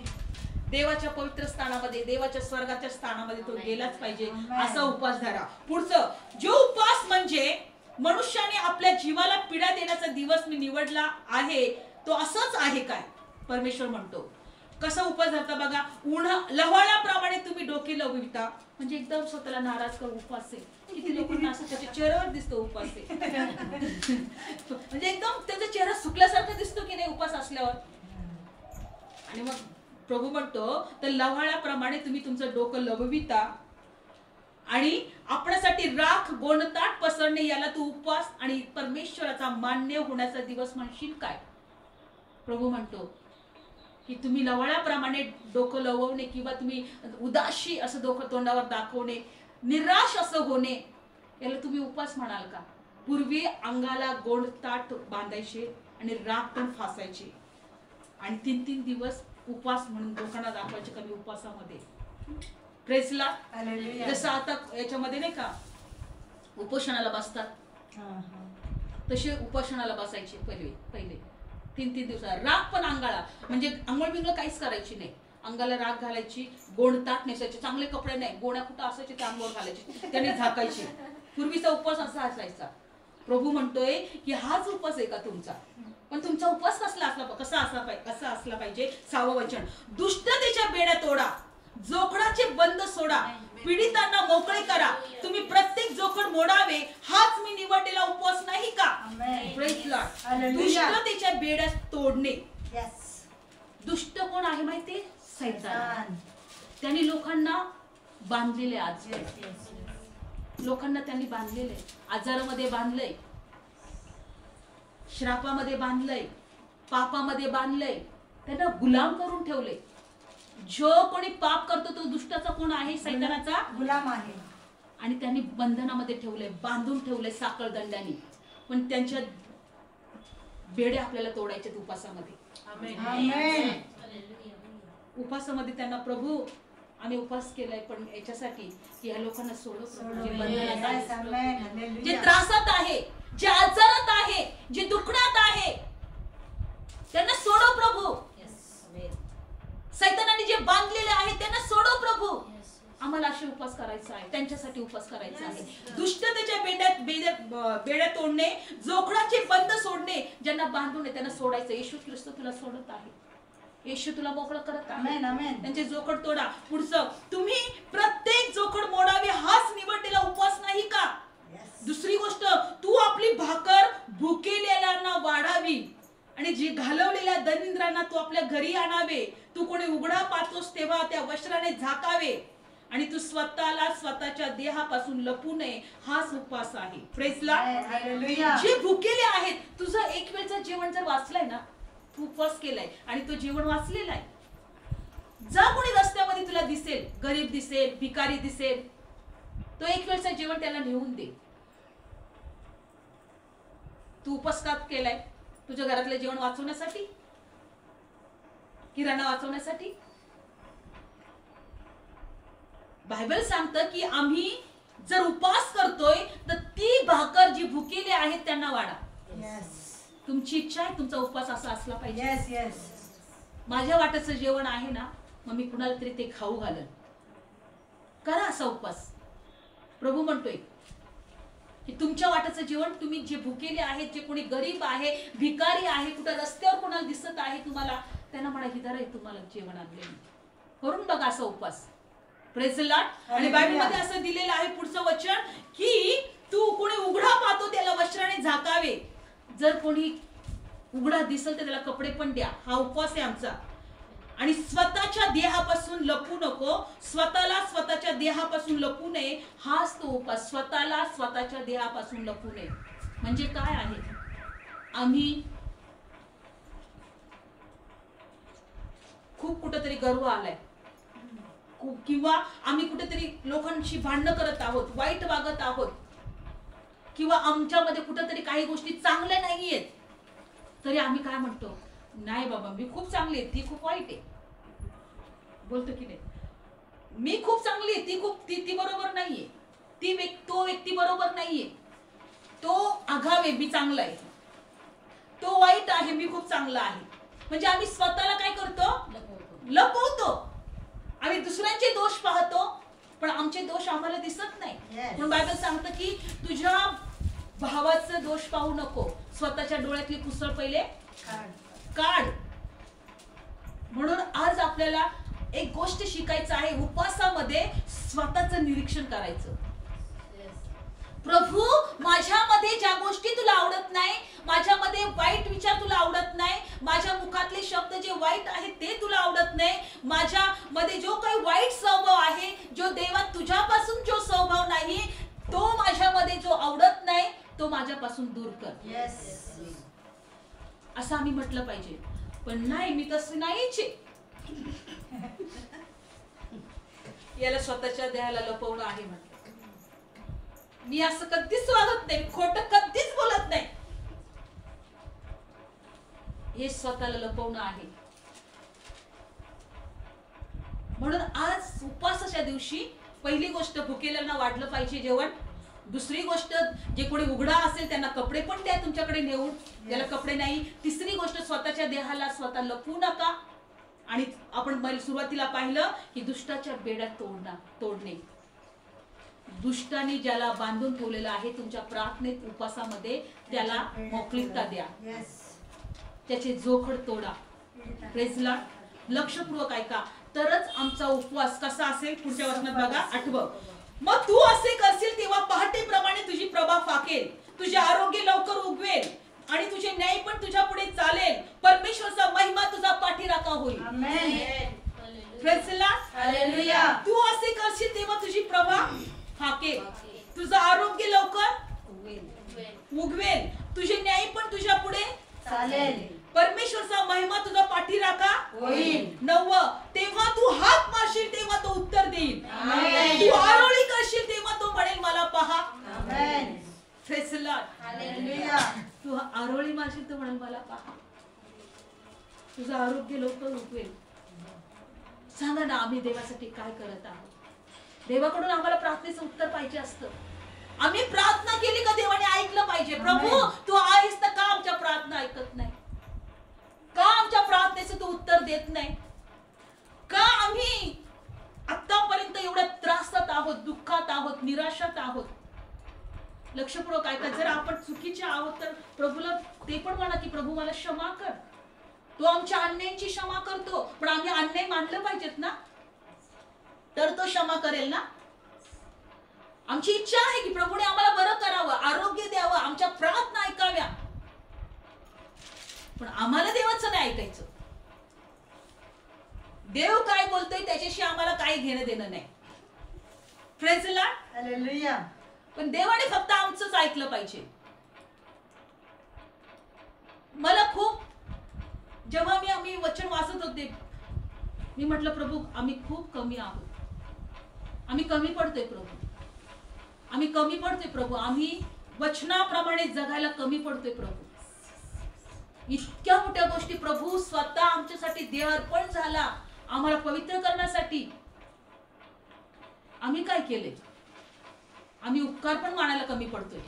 Speaker 1: देवाच्या पवित्र स्थानामध्ये, देवाच्या स्वर्गाच्या स्थानामध्ये तो गेलाच पाहिजे.
Speaker 2: आमेन.
Speaker 1: असा उपवास धरा. पुढचं, जो उपवास म्हणजे मनुष्याने आपल्या जीवाला पीडा देण्याचा दिवस मी निवडला आहे तो असाच आहे काय. परमेश्वर म्हणतो. कसा उपवास धरता बघा. लव्हाळ्याप्रमाणे तुम्ही डोके लवविता, म्हणजे एकदम स्वतःला नाराज कर उपवास आहे. किती लोकांना असं त्याच्या चेहऱ्यावर दिसतो उपवास आहे. म्हणजे एकदम त्याचा चेहरा सुकल्यासारखा दिसतो की नाही उपवास असल्यावर. आणि मग प्रभू म्हणतो तर लव्हाळ्याप्रमाणे तुम्ही तुमचं डोकं लवविता आणि आपल्यासाठी राख गोणताट पसरणे याला तू उपवास आणि परमेश्वराचा मान्य होण्याचा दिवस म्हणशील काय. प्रभू म्हणतो की तुम्ही लवळ्याप्रमाणे डोकं लववणे किंवा तुम्ही उदाशी असं डोकं तोंडावर दाखवणे, निराश असं होणे याला तुम्ही उपवास म्हणाल का. पूर्वी अंगाला गोणताट बांधायचे आणि राख पण फासायचे आणि 3-3 दिवस उपवास म्हणून लोकांना दाखवायचे कमी उपवासामध्ये. Praise Lord.
Speaker 2: हालेलुया.
Speaker 1: जसं आता याच्यामध्ये नाही का उपोषणाला बसतात, तसे उपोषणाला बसायचे पहिले 3-3 दिवसाला. राग पण अंगाला, म्हणजे आंघोळ बिंगळ काहीच करायची नाही, अंगाला राग घालायची, गोणताट नेसायचे, चांगले कपडे नाही, गोण्या कुठं असायचे ते अंगावर घालायचे, त्याने झाकायचे. पूर्वीचा उपवास असा असायचा. प्रभू म्हणतोय की हाच उपवास आहे का तुमचा. पण तुमचा उपवास कसा असला पाहिजे. 6वं वचन. दुष्टतेच्या बेड्या तोडा, जोखडाचे बंद सोडा, पीडितांना मोकळे करा, तुम्ही प्रत्येक जोखड मोडावे हाच मी निवडलेला उपवास नाही का. Praise Lord. दुष्टतेच्या बेड्या तोडणे. दुष्ट कोण आहे माहिती? सैतान.
Speaker 2: सैतान.
Speaker 1: त्यांनी लोकांना बांधलेले, आज
Speaker 2: Yes, yes, yes.
Speaker 1: लोकांना त्यांनी बांधलेले, आजारामध्ये बांधलंय, श्रापामध्ये बांधलंय, पापामध्ये बांधलंय, त्यांना गुलाम करून ठेवले. जो कोणी पाप करतो तो दुष्टाचा कोण आहे? सैतानाचा
Speaker 2: गुलाम आहे.
Speaker 1: आणि त्यांनी बंधनामध्ये ठेवलंय, बांधून ठेवलंय साखळदंडाने. पण त्यांच्या बेड्या आपल्याला तोडायचे उपासामध्ये.
Speaker 2: आमेन.
Speaker 1: उपासामध्ये त्यांना, प्रभू आम्ही उपास केलाय पण याच्यासाठी की या लोकांना सोडव प्रभू, जे
Speaker 2: Yes,
Speaker 1: बंधनात आहे,
Speaker 2: आमेन. Hallelujah.
Speaker 1: जे त्रासात आहे, जे आजारात आहे, जे दुखण्यात आहे, त्यांना सोडव प्रभू. सैतानाने जे बांधलेले आहे त्यांना सोडव प्रभू. आम्हाला असे उपास करायचा आहे, त्यांच्यासाठी उपास करायचा आहे. दुष्टतेच्या बेड्या तोडणे, जोखडाचे बंद सोडणे, ज्यांना बांधून आहे त्यांना सोडायचं. येशू ख्रिस्त तुला सोडत आहे, येशू तुला मोकळं करत आहे.
Speaker 2: आमेन, आमेन.
Speaker 1: त्यांचे जोखड तोडा. पुढचं, तुम्ही प्रत्येक जोखड मोडावे हाच निवडलेला उपवास नाही का?
Speaker 2: Yes.
Speaker 1: दुसरी गोष्ट, तू आपली भाकर भुकेलेल्यांना वाढावी आणि जी घालवलेल्या दरिद्रांना तू आपल्या घरी आणावे. तू कोणी उघडा पाहतोस तेव्हा त्या वस्त्राने झाकावे आणि तू स्वतःला स्वतःच्या देहापासून लपू नये, हाच उपवास आहे. Praise Lord.
Speaker 2: Hallelujah.
Speaker 1: जे भुकेले आहेत, तुझं एक वेळचं जेवण जर वाचलंय ना, तू उपवास केलाय आणि तो जेवण वाचलेला आहे. जा कोणी रस्त्यामध्ये तुला दिसेल, गरीब दिसेल, भिकारी दिसेल, तो एक वेळचं जेवण त्याला नेऊन दे. तू उपवास का केलाय? तुझ्या घरातलं जेवण वाचवण्यासाठी, किराणा वाचवण्यासाठी? बायबल सांगतं की आम्ही जर उपवास करतोय तर ती भाकर जी भुकेली आहेत त्यांना वाढा.
Speaker 2: Yes.
Speaker 1: तुमची इच्छा आहे तुमचा उपवास असा असला पाहिजे.
Speaker 2: Yes, yes.
Speaker 1: माझ्या वाट्याचं जेवण आहे ना, मग मी कुणाला तरी ते खाऊ घालन. करा असा उपवास. प्रभू म्हणतोय की तुमच्या वाट्याचं जेवण, तुम्ही जे भुकेले आहेत, जे कोणी गरीब आहे, भिकारी आहे, कुठं रस्त्यावर कोणाला दिसत आहे तुम्हाला, त्यांना म्हणा की धरा तुम्हाला जेवण आणले. करून बघा असा उपवास. Praise Lord. आणि बायबलमध्ये असं दिलेलं आहे पुढचं वचन की तू कोणी उघडा पाहतो त्याला वस्त्राने झाकावे. जर कोणी उघडा दिसेल तर त्याला कपडे पण द्या. हा उपवास आहे आमचा. आणि स्वतःच्या देहापासून लपू नको, स्वतःला स्वतःच्या देहापासून लपू नये, हाच तो उपवास. स्वतःला स्वतःच्या देहापासून लपू नये म्हणजे काय आहे? आम्ही खूप कुठेतरी गर्व आलाय, किंवा आम्ही कुठेतरी लोकांशी भांडणं करत आहोत, वाईट वागत आहोत, किंवा आमच्यामध्ये कुठेतरी काही गोष्टी चांगल्या नाहीयेत, तरी आम्ही काय म्हणतो? नाही बाबा मी खूप चांगली आहे, ती खूप वाईट आहे. बोलतो की नाही? मी खूप चांगली आहे, ती बरोबर नाहीये, तो व्यक्ती बरोबर नाहीये, तो आघाव आहे, मी चांगला आहे, तो वाईट आहे, मी खूप चांगला आहे. म्हणजे आम्ही स्वतःला काय करतो? लपवतो. आम्ही दुसऱ्यांचे दोष पाहतो पण आमचे दोष आम्हाला दिसत नाही. म्हणून बायबल सांगतं की तुझ्या भावाचे दोष पाहू नको, स्वतःच्या डोळ्यातली पुसळ पहिले काढ. म्हणून आज आपल्याला एक गोष्ट शिकायचं आहे, उपवासामध्ये स्वतःचं निरीक्षण करायचं. प्रभू माझ्यामध्ये ज्या गोष्टी तुला आवडत नाही, माझ्यामध्ये वाईट विचार तुला आवडत नाही, माझ्या मुखातले शब्द जे वाईट आहेत ते तुला आवडत नाही, माझ्यामध्ये जो काही वाईट स्वभाव आहे, जो देवा तुझ्यापासून जो स्वभाव नाही, तो माझ्यामध्ये जो आवडत नाही, तो माझ्यापासून दूर कर. असं आम्ही म्हटलं पाहिजे. पण नाही, मी तसं नाहीच. याला स्वतःच्या देहाला लपवणं आहे म्हटलं. मी असं कधीच वागत नाही, खोटं कधीच बोलत नाही, हे स्वतःला लपवणं आहे. म्हणून आज उपवासाच्या दिवशी पहिली गोष्ट, भुकेल्यांना वाढलं पाहिजे जेवण. दुसरी गोष्ट, जे कोणी उघडा असेल त्यांना कपडे पण द्या तुमच्याकडे नेऊन, ज्याला कपडे नाही. तिसरी गोष्ट, स्वतःच्या देहाला स्वतः लपवू नका. आणि आपण सुरुवातीला पाहिलं की दुष्टाच्या बेड्या तोडणे. दुष्टाने ज्याला बांधून ठेवलेलं आहे तुमच्या प्रार्थनेत, उपासामध्ये, त्याला मोकळीकता द्या, त्याचे जोखड तोडा. Praise Lord. लक्षपूर्वक ऐका, तरच आमचा उपवास कसा असेल. पुढच्या वचनात बघा, 8. मग तू असे करशील तेव्हा पहाटेप्रमाणे तुझी प्रभा फाकेल, तुझे आरोग्य लवकर उगवेल, आणि तुझे न्याय पण तुझ्या पुढे चालेल. परमेश्वरचा महिमा तुझा पाठीराखा होईल.
Speaker 2: आमेन.
Speaker 1: Praise the Lord.
Speaker 2: हालेलुया.
Speaker 1: तू असे करशील तेव्हा तुझी प्रभा फाकेल, तुझं आरोग्य लवकर उगवेल, तुझे न्याय पण तुझ्या पुढे
Speaker 2: चालेल.
Speaker 1: परमेश्वरचा महिमा तुझा पाठीराखा
Speaker 2: होईल.
Speaker 1: 9 तेव्हा तू हाक मारशील तेव्हा तो उत्तर देईल.
Speaker 2: आमेन.
Speaker 1: तू आरोळी करशील तेव्हा तो म्हणेल मला पहा.
Speaker 2: आमेन.
Speaker 1: Praise the Lord.
Speaker 2: हालेलुया.
Speaker 1: तू आरोळी मारशील तर म्हणेल मला पहा. तुझं आरोग्य लवकर उगवेल. सांगा ना, आम्ही देवासाठी काय करत आहोत? देवाकडून आम्हाला प्रार्थनेचं उत्तर पाहिजे असतं. आम्ही प्रार्थना केली का देवाने ऐकलं पाहिजे. प्रभू तू आहेस तर का आमच्या प्रार्थना ऐकत नाही? का आमच्या प्रार्थनेचं तू उत्तर देत नाही? का आम्ही आतापर्यंत एवढ्या त्रासात आहोत, दुःखात आहोत, निराशात आहोत? लक्षपूर्वक ऐका. जर आपण चुकीचे आहोत तर प्रभूला ते पण म्हणा की प्रभू मला क्षमा कर. तो आमच्या अन्यायांची क्षमा करतो, पण आम्ही अन्याय मानलं पाहिजेत ना, तर तो क्षमा करेल ना. आमची इच्छा आहे की प्रभूने आम्हाला बरं करावं, आरोग्य द्यावं, आमच्या प्रार्थना ऐकाव्या, पण आम्हाला देवाचं नाही ऐकायचं. देव काय बोलतोय त्याच्याशी आम्हाला काही घेणं देणं नाही. Praise the Lord.
Speaker 2: हालेलुया.
Speaker 1: पण देवाने फक्त आमचंच ऐकलं पाहिजे. मला खूप जेव्हा आम्ही वचन वाचत होते, मी म्हटलं प्रभू आम्ही खूप कमी आहोत, आम्ही कमी पडतोय प्रभू, आम्ही कमी पडतोय प्रभू, आम्ही वचनाप्रमाणे जगायला कमी पडतोय प्रभू. इतक्या मोठ्या गोष्टी प्रभू स्वतः आमच्यासाठी देह अर्पण झाला आम्हाला पवित्र करण्यासाठी. आम्ही काय केले? आम्ही उपकार पण मानायला कमी पडतोय.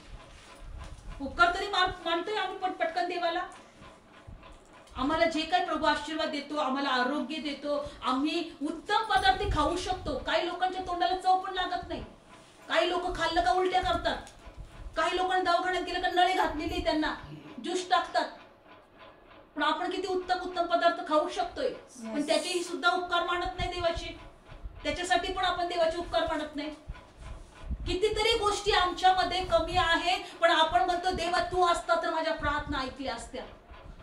Speaker 1: उपकार तरी मानतोय आम्ही पण पटकन देवाला. आम्हाला जे काही प्रभू आशीर्वाद देतो, आम्हाला आरोग्य देतो, आम्ही उत्तम पदार्थ खाऊ शकतो. काही लोकांच्या तोंडाला चव पण लागत नाही. काही लोक खाल्लं का उलट्या करतात. काही लोकांना दवाखान्यात गेलं का नळी घातलेली त्यांना ज्यूस टाकतात. पण आपण किती उत्तम उत्तम पदार्थ खाऊ शकतोय, पण त्याचेही सुद्धा उपकार मानत नाही देवाचे. त्याच्यासाठी पण आपण देवाचे उपकार मानत नाही. कितीतरी गोष्टी आमच्यामध्ये कमी आहेत, पण आपण म्हणतो देवा तू असता तर माझ्या प्रार्थना ऐकल्या असत्या,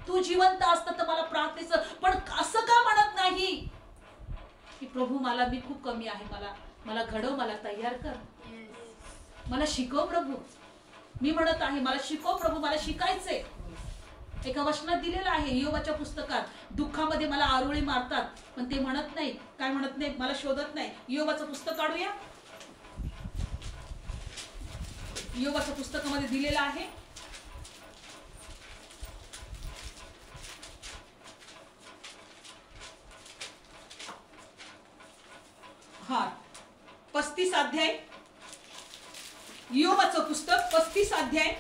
Speaker 1: तू जिवंत असता तर मला प्रार्थनेचं. पण असं का म्हणत नाही की प्रभू मी खूप कमी आहे, मला घडव, मला तयार कर, मला शिकव प्रभू. मी म्हणत आहे मला शिकव प्रभू, मला शिकायचंय. एका वचनात दिलेलं आहे इयोबाच्या पुस्तकात, दुःखामध्ये मला आरोळी मारतात पण ते म्हणत नाही, काय म्हणत नाही, मला शोधत नाही. इयोबाचं पुस्तक काढूया. इयोबाच्या पुस्तकामध्ये दिलेलं आहे हा 35 अध्याय. इयोबाचं पुस्तक 35 अध्याय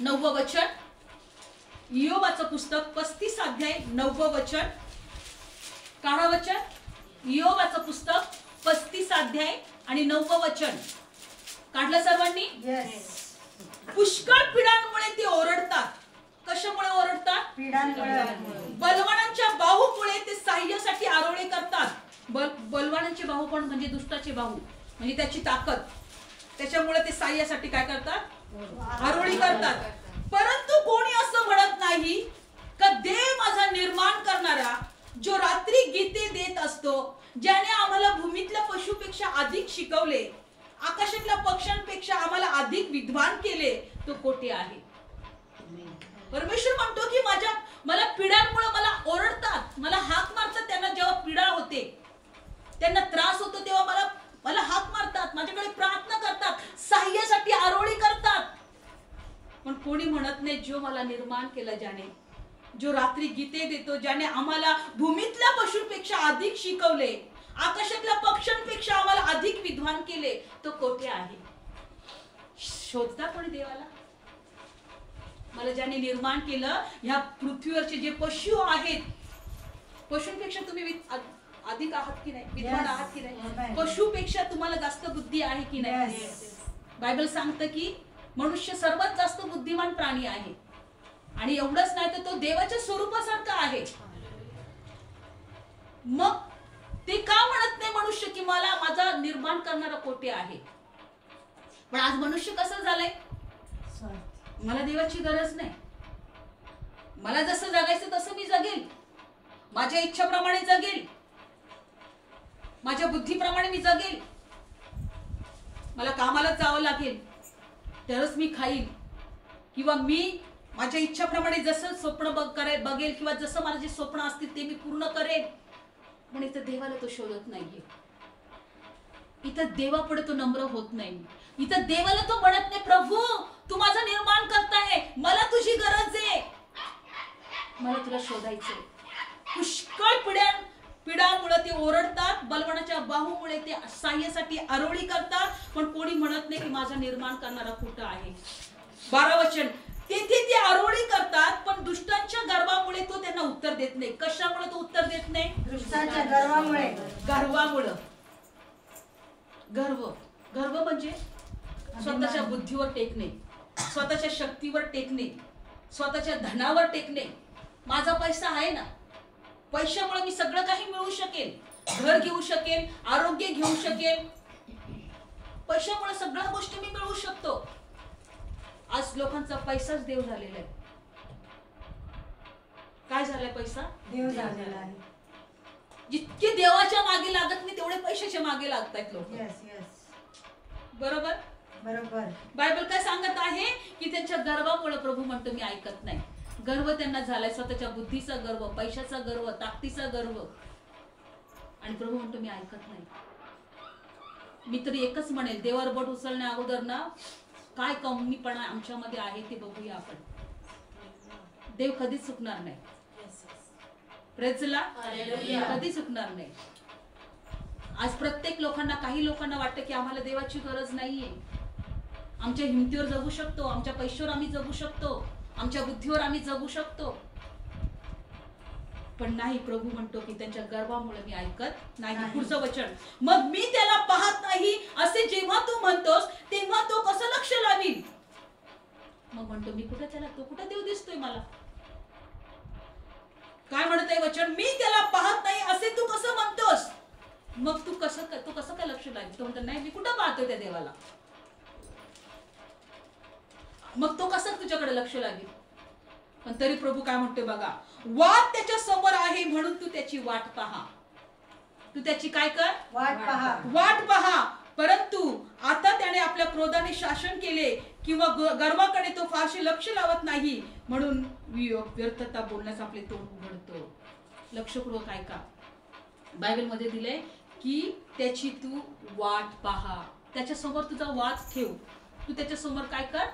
Speaker 1: 9 वचन. इयोबाचं पुस्तक 35 अध्याय 9 वचन. काढा वचन. इयोबाचं पुस्तक 35 अध्याय आणि 9 वचन. काढलं सर्वांनी? पुष्कळ पीडांमुळे ते ओरडतात. कशामुळे ओरडतात?
Speaker 2: पीडांमुळे.
Speaker 1: बलवानांच्या बाहूमुळे ते सहाय्यासाठी आरोळे करतात. बलवानांचे बाहू पण म्हणजे दुष्टाचे बाहू, म्हणजे त्याची ताकद. त्याच्यामुळे ते सहाय्यासाठी काय करतात? आरोळी करतात. परंतु कोणी असं म्हणत नाही का देव माझा निर्माण करणारा, जो रात्री गीते देत असतो, ज्याने आम्हाला भूमीतल्या पशुपेक्षा अधिक शिकवले, आकाशातल्या पक्ष्यांपेक्षा आम्हाला अधिक विद्वान केले, तो कोठे आहे? परमेश्वर म्हणतो की मला पीडांमुळे मला ओरडतात, मला हाक मारतात. त्यांना जेव्हा पीडा होते, त्यांना त्रास होतो, तेव्हा मला हाक मारतात, माझ्याकडे प्रार्थना करतात, सहाय्यासाठी आरोळी करतात. पण कोणी म्हणत नाही जो मला निर्माण केलं, ज्याने, जो रात्री गीते देतो, ज्याने आम्हाला भूमीतल्या पशुपेक्षा अधिक शिकवले, आकाशातल्या पक्ष्यांपेक्षा आम्हाला अधिक विद्वान केले, तो कोठे आहे? शोधता कोणी देवाला? मला ज्याने निर्माण केलं, ह्या पृथ्वीवरचे जे पशु आहेत, पशुंपेक्षा तुम्ही अधिक आहात की नाही? विद्वान आहात की नाही? पशुपेक्षा तुम्हाला जास्त बुद्धी आहे की नाही? बायबल सांगतं की मनुष्य सर्वात जास्त बुद्धिमान प्राणी आहे. आणि एवढंच नाही तर तो देवाच्या स्वरूपासारखा आहे. मग ते का म्हणत नाही मनुष्य की मला माझा निर्माण करणारा कोठे आहे? पण आज मनुष्य कसं झालंय? मला देवाची गरज नाही. मला जसं जगायचं तसं मी जगेल, माझ्या इच्छाप्रमाणे जगेल, माझ्या बुद्धीप्रमाणे मी जगेल. मला कामाला जावं लागेल तरच मी खाईल, किंवा मी माझ्या इच्छाप्रमाणे जसं स्वप्न बघेल किंवा जसं माझे स्वप्न असतील ते मी पूर्ण करेन. पण इथं देवाला तो शोधत नाहीये. इथं देवापुढे तो नम्र होत नाही. इथं देवाला तो म्हणत नाही, प्रभू तू माझं निर्माण करताय, मला तुझी गरज आहे, मला तुला शोधायचंय. पुष्कळ पिढ्यामुळे ते ओरडतात, बलवानाच्या बाहूमुळे ते साह्यासाठी आरोळी करतात, पण कोणी म्हणत नाही की माझा निर्माण करणारा कुठं आहे. 12 वचन, तेथे ते आरोळी करतात, पण दुष्टांच्या गर्वामुळे तो त्यांना उत्तर देत नाही. कशामुळे तो उत्तर देत नाही?
Speaker 2: दुष्टांच्या गर्वामुळे.
Speaker 1: गर्वामुळे. गर्व म्हणजे स्वतःच्या बुद्धीवर टेकणे, स्वतःच्या शक्तीवर टेकणे, स्वतःच्या धनावर टेकणे. माझा पैसा आहे ना, पैशामुळे मी सगळं काही मिळवू शकेल, घर घेऊ शकेल, आरोग्य घेऊ शकेल, पैशामुळे सगळ्या गोष्टी मी मिळवू शकतो. आज लोकांचा पैसाच देव झालेला आहे. काय झालाय? पैसा
Speaker 2: देव झालेला आहे.
Speaker 1: जितके देवाच्या मागे लागत नाही तेवढे पैशाच्या मागे लागतायत लोक. बरोबर
Speaker 2: बरोबर.
Speaker 1: बायबल काय सांगत आहे की त्यांच्या गर्वामुळे प्रभू म्हणतो मी ऐकत नाही. गर्व त्यांना झालाय, स्वतःच्या बुद्धीचा गर्व, पैशाचा गर्व, ताकदीचा गर्व. आणि प्रभू म्हणतो मी ऐकत नाही. मी तरी एकच म्हणेल, देवावर बोट उचलण्या अगोदर ना काय कमीपणा आमच्यामध्ये आहे ते बघूया आपण. देव कधीच चुकणार नाही. प्रेझला कधी चुकणार नाही. आज प्रत्येक लोकांना, काही लोकांना वाटतं की आम्हाला देवाची गरज नाहीये, आमच्या हिमतीवर जगू शकतो, आमच्या पैशावर आम्ही जगू शकतो, आमच्या बुद्धीवर आम्ही जगू शकतो. पण नाही, प्रभू म्हणतो की त्यांच्या गर्वामुळे मी ऐकत नाही. पुढचं वचन, मग मी त्याला पाहत नाही असे जेव्हा तू म्हणतोस तेव्हा तो कसं लक्ष लावील? मग म्हणतो मी कुठे त्याला, तो कुठे देव दिसतोय मला? काय म्हणत आहे वचन? मी त्याला पाहत नाही असे तू कसं म्हणतोस? मग तू कसं काय लक्ष लावील? तो म्हणतो नाही, मी कुठं पाहतोय त्या देवाला, मग तो कसं तुझ्याकडे लक्ष लावील? पण तरी प्रभू काय म्हणतोय बघा, वाट त्याच्या समोर आहे म्हणून तू त्याची वाट पहा. तू त्याची काय कर? वाट पहा. परंतु आता त्याने आपल्या क्रोधाने शासन केले किंवा गर्वाकडे तो फारसे लक्ष लावत नाही, म्हणून व्यर्थता बोलण्यास आपले तोंड उघडतो. लक्षपूर्वक ऐका, बायबल मध्ये दिले की त्याची तू वाट पहा. त्याच्या समोर तुझा वाद ठेव. तू त्याच्या समोर काय कर?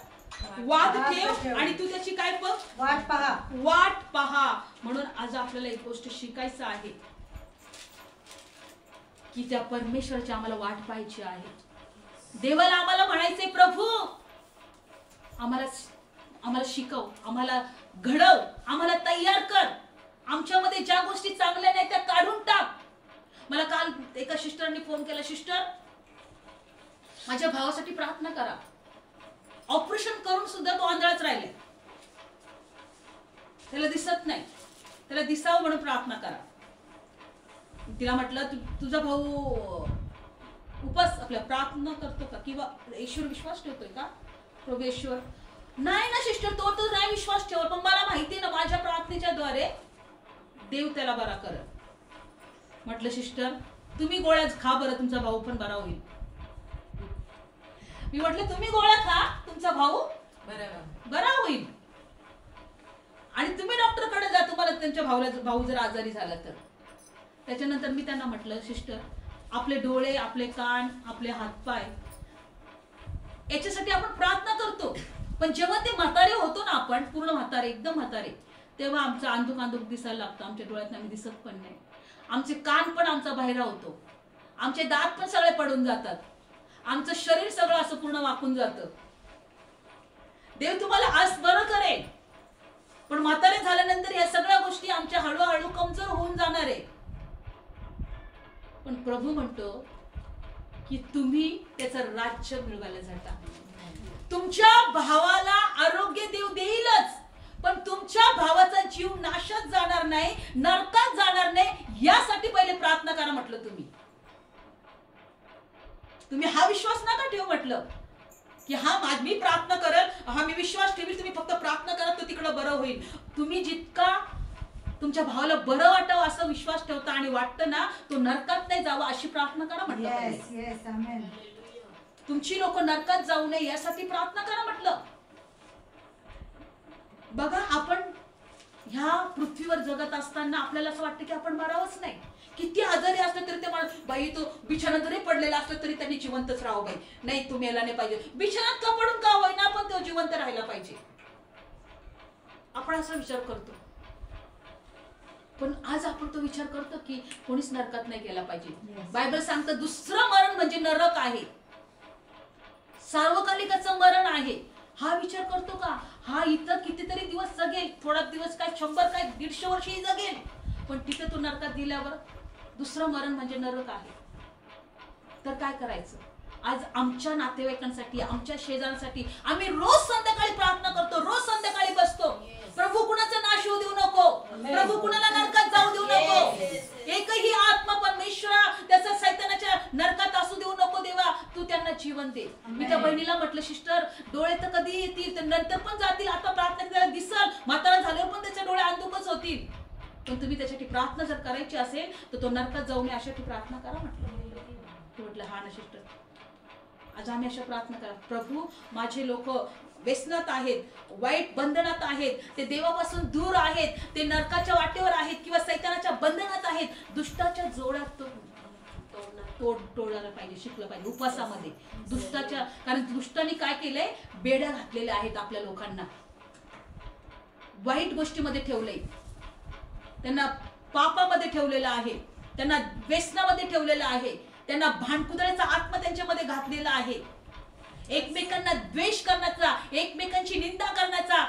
Speaker 1: वाद ठेव. आणि तू त्याची काय बघ? वाट पहा. म्हणून आज आपल्याला एक गोष्ट शिकायचं आहे की त्या परमेश्वराची आम्हाला वाट पाहायची आहे. देवाला आम्हाला म्हणायचंय, प्रभू आम्हाला शिकव, आम्हाला घडव, आम्हाला तयार कर. आमच्यामध्ये ज्या गोष्टी चांगल्या नाही त्या काढून टाक. मला काल एका सिस्टरने फोन केला, सिस्टर माझ्या भावासाठी प्रार्थना करा. ऑपरेशन करून सुद्धा तो आंधळाच राहिले, त्याला दिसत नाही, त्याला दिसावं म्हणून प्रार्थना करा. तिला म्हटलं तुझा भाऊ उपास आपल्या प्रार्थना करतो का किंवा ईश्वर विश्वास ठेवतोय का? प्रभू ईश्वर नाही ना सिस्टर, तो नाही विश्वास ठेवत, पण मला माहिती ना माझ्या प्रार्थनेच्या द्वारे देव त्याला बरा करत. म्हटलं सिस्टर तुम्ही गोळ्या खा बरं, तुमचा भाऊ पण बरा होईल. मी म्हटलं तुम्ही गोळ्या खा, तुमचा भाऊ बरा होईल. आणि तुम्ही डॉक्टरकडे जा, तुम्हाला त्यांच्या भाऊ जर आजारी झाला तर. त्याच्यानंतर मी त्यांना म्हटलं सिस्टर आपले डोळे, आपले कान, आपले हातपाय याच्यासाठी आपण प्रार्थना करतो, पण जेव्हा ते म्हातारे होतो ना, आपण पूर्ण म्हातारे, एकदम म्हातारे, तेव्हा आमचं अंधुक दिसायला लागतं. आमच्या डोळ्यात आम्ही दिसत पण नाही, आमचे कान पण आमचा बाहेर होतो, आमचे दात पण सगळे पडून जातात, आमचं शरीर सगळं असं पूर्ण वाकून जातं. देव तुम्हाला आज बरं करेल, पण म्हातारे झाल्यानंतर या सगळ्या गोष्टी आमच्या हळूहळू कमजोर होऊन जाणार आहे. पण प्रभू म्हणतो की तुम्ही त्याचं राज्य मिळवायला जाता. तुमच्या भावाला आरोग्य देव देईलच, पण तुमच्या भावाचा जीव नाशात जाणार नाही, नरकात जाणार नाही, यासाठी पहिले प्रार्थना करा म्हटलं. तुम्ही हा विश्वास नका ठेवू म्हटलं. की मी प्रार्थना करेल, मी विश्वास ठेवील, तुम्ही फक्त प्रार्थना करा तर तिकडं बरं होईल. तुम्ही जितका तुमच्या भावाला बरं वाटावं असं विश्वास ठेवता आणि वाटतं ना तो नरकात नाही जावं अशी प्रार्थना करा म्हटलं. तुमची लोक नरकात जाऊ नये यासाठी प्रार्थना करा म्हटलं. बघा, आपण ह्या पृथ्वीवर जगत असताना आपल्याला असं वाटतं की आपण मरावंच नाही. किती आजारी असलं तरी ते बाई तो बिछाना जरी पडलेला असला तरी त्यांनी जिवंतच राहावं. बाई नाही, तू मेला नाही पाहिजे, बिछानात का पडून का होईना पण तो जिवंत राहायला पाहिजे. आपण असा विचार करतो. पण आज आपण तो विचार करतो की कोणीच नरकात नाही गेला पाहिजे. बायबल सांगतं दुसरं मरण म्हणजे नरक आहे, सार्वकालिकाचं मरण आहे. हा विचार करतो का हा इथं कितीतरी दिवस जगेल, थोडा दिवस काय 100 काय 150 वर्षही जगेल, पण तिथे तो नरकात गेल्यावर दुसरं मरण म्हणजे नरक आहे. तर काय करायचं? आज आमच्या नातेवाईकांसाठी, आमच्या शेजाऱ्यांसाठी आम्ही रोज संध्याकाळी प्रार्थना करतो, रोज संध्याकाळी बसतो. प्रभू कुणाचा नाश होऊ देऊ नको, प्रभू कुणाला नरकात जाऊ देऊ नको, एकही आत्मा परमेश्वरा त्याचा सैतानाच्या नरकात असू देऊ नको. देवा तू त्यांना जीवन दे. मी त्या बहिणीला म्हटलं, सिस्टर डोळे तर कधी येतील, तर नंतर पण जातील, आता प्रार्थना करायला दिसल, म्हातारा झाल्यावर पण त्याचे डोळे अंधुकच होतील, पण तुम्ही त्यासाठी प्रार्थना जर करायची असेल तर तो नरकात जाऊ नये अशासाठी प्रार्थना करा म्हटलं. हा ना सिस्टर, आज आम्ही अशा प्रार्थना करा. प्रभू माझे लोक व्यसनात आहेत, वाईट बंधनात आहेत, ते देवापासून दूर आहेत, ते नरकाच्या वाटेवर आहेत किंवा सैतानाच्या बंधनात आहेत, दुष्टाच्या जोड्यात तोडायला पाहिजे, शिकलं पाहिजे उपवासामध्ये दुष्टाच्या. कारण दुष्टाने काय केलंय, बेड्या घातलेल्या आहेत आपल्या लोकांना, वाईट गोष्टीमध्ये ठेवलंय, त्यांना पापामध्ये ठेवलेलं आहे, त्यांना व्यसनामध्ये ठेवलेलं आहे, त्यांना भांडकुदळाचा आत्मा त्यांच्यामध्ये घातलेला आहे, एकमेकांना द्वेष करण्याचा, एकमेकांची निंदा करण्याचा,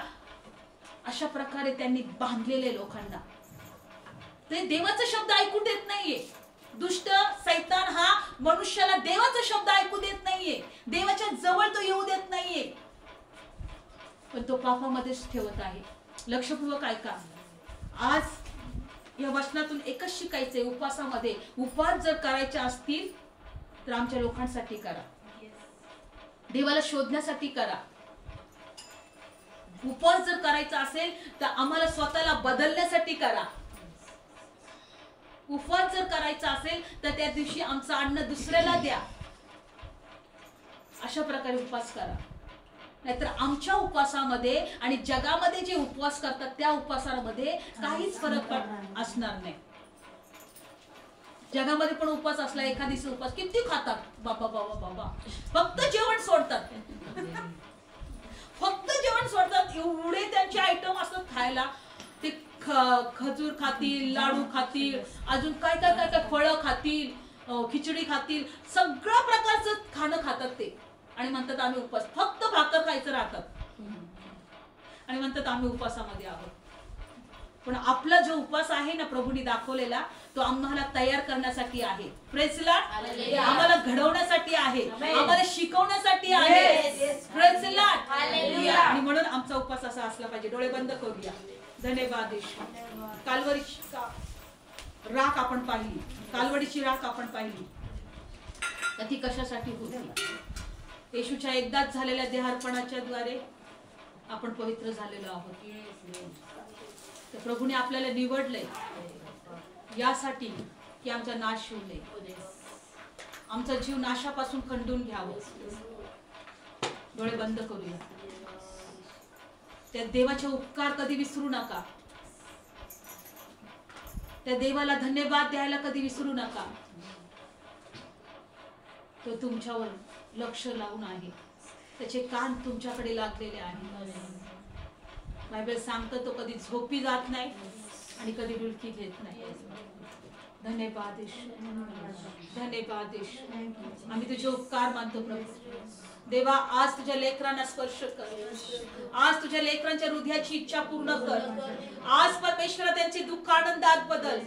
Speaker 1: अशा प्रकारे त्यांनी बांधलेले लोकांना. ते देवाचा शब्द ऐकू देत नाहीये. दुष्ट सैतान हा मनुष्याला देवाचा शब्द ऐकू देत नाहीये, देवाच्या जवळ तो येऊ देत नाहीये, पण तो पापामध्येच ठेवत आहे. लक्षपूर्वक ऐका. आज या वचनातून एकच शिकायचंय, उपवासामध्ये उपवास जर करायचे असतील तर आमच्या लोकांसाठी करा, देवाला शोधण्यासाठी करा. उपवास जर करायचा असेल तर आम्हाला स्वतःला बदलण्यासाठी करा. उपवास जर करायचा असेल तर त्या दिवशी आमचं अन्न दुसऱ्याला द्या, अशा प्रकारे उपवास करा. नाहीतर आमच्या उपवासामध्ये आणि जगामध्ये जे उपवास करतात त्या उपवासामध्ये काहीच फरक असणार नाही. जगामध्ये पण उपवास असला, एखादी उपवास किती खातात, बाबा बाबा बाबा, फक्त जेवण सोडतात, फक्त जेवण सोडतात. एवढे त्यांचे आयटम असतात खायला, ते खजूर खातील, लाडू खातील, अजून काय काय काय काय फळं खातील, खिचडी खातील, सगळ्या प्रकारचं खाणं खातात ते, आणि म्हणतात आम्ही उपवास, फक्त भाकर खायचं राहतात आणि म्हणतात आम्ही उपवासामध्ये आहोत. पण आपला जो उपवास आहे ना प्रभूंनी दाखवलेला, तो आम्हाला तयार करण्यासाठी आहे. Praise Lord. आम्हाला घडवण्यासाठी आहे, आम्हाला शिकवण्यासाठी आहे. Praise Lord. आणि म्हणून आमचा उपवास असा असला पाहिजे. डोळे बंद करूया. धन्यवाद येशू. कालवरीची राख आपण पाहिली, कालवडीची राख आपण पाहिली, तर ती कशासाठी होती? येशूच्या एकदाच झालेल्या देहार्पणाच्या द्वारे आपण पवित्र झालेलो आहोत. तर प्रभूने आपल्याला निवडलंय यासाठी की आमचा नाश होऊ नये, आमचा जीव नाशापासून खंडून घ्यावं. डोळे बंद करूया. त्या देवाचे उपकार कधी विसरू नका, त्या देवाला धन्यवाद द्यायला कधी विसरू नका. तो तुमच्यावर लक्ष लावून आहे, त्याचे कान तुमच्याकडे लागलेले आहे. बायबल सांगतं तो कधी झोपी जात नाही आणि कधी डुलकी घेत नाही. धन्यवाद येशू, धन्यवाद येशू. आम्ही तुझे उपकार मानतो प्रभू. देवा आज तुझ्या लेकरांना स्पर्श कर, आज तुझ्या लेकरांच्या हृदयाची इच्छा पूर्ण कर. आज परमेश्वरा त्यांचे दुःख आनंदात बदल.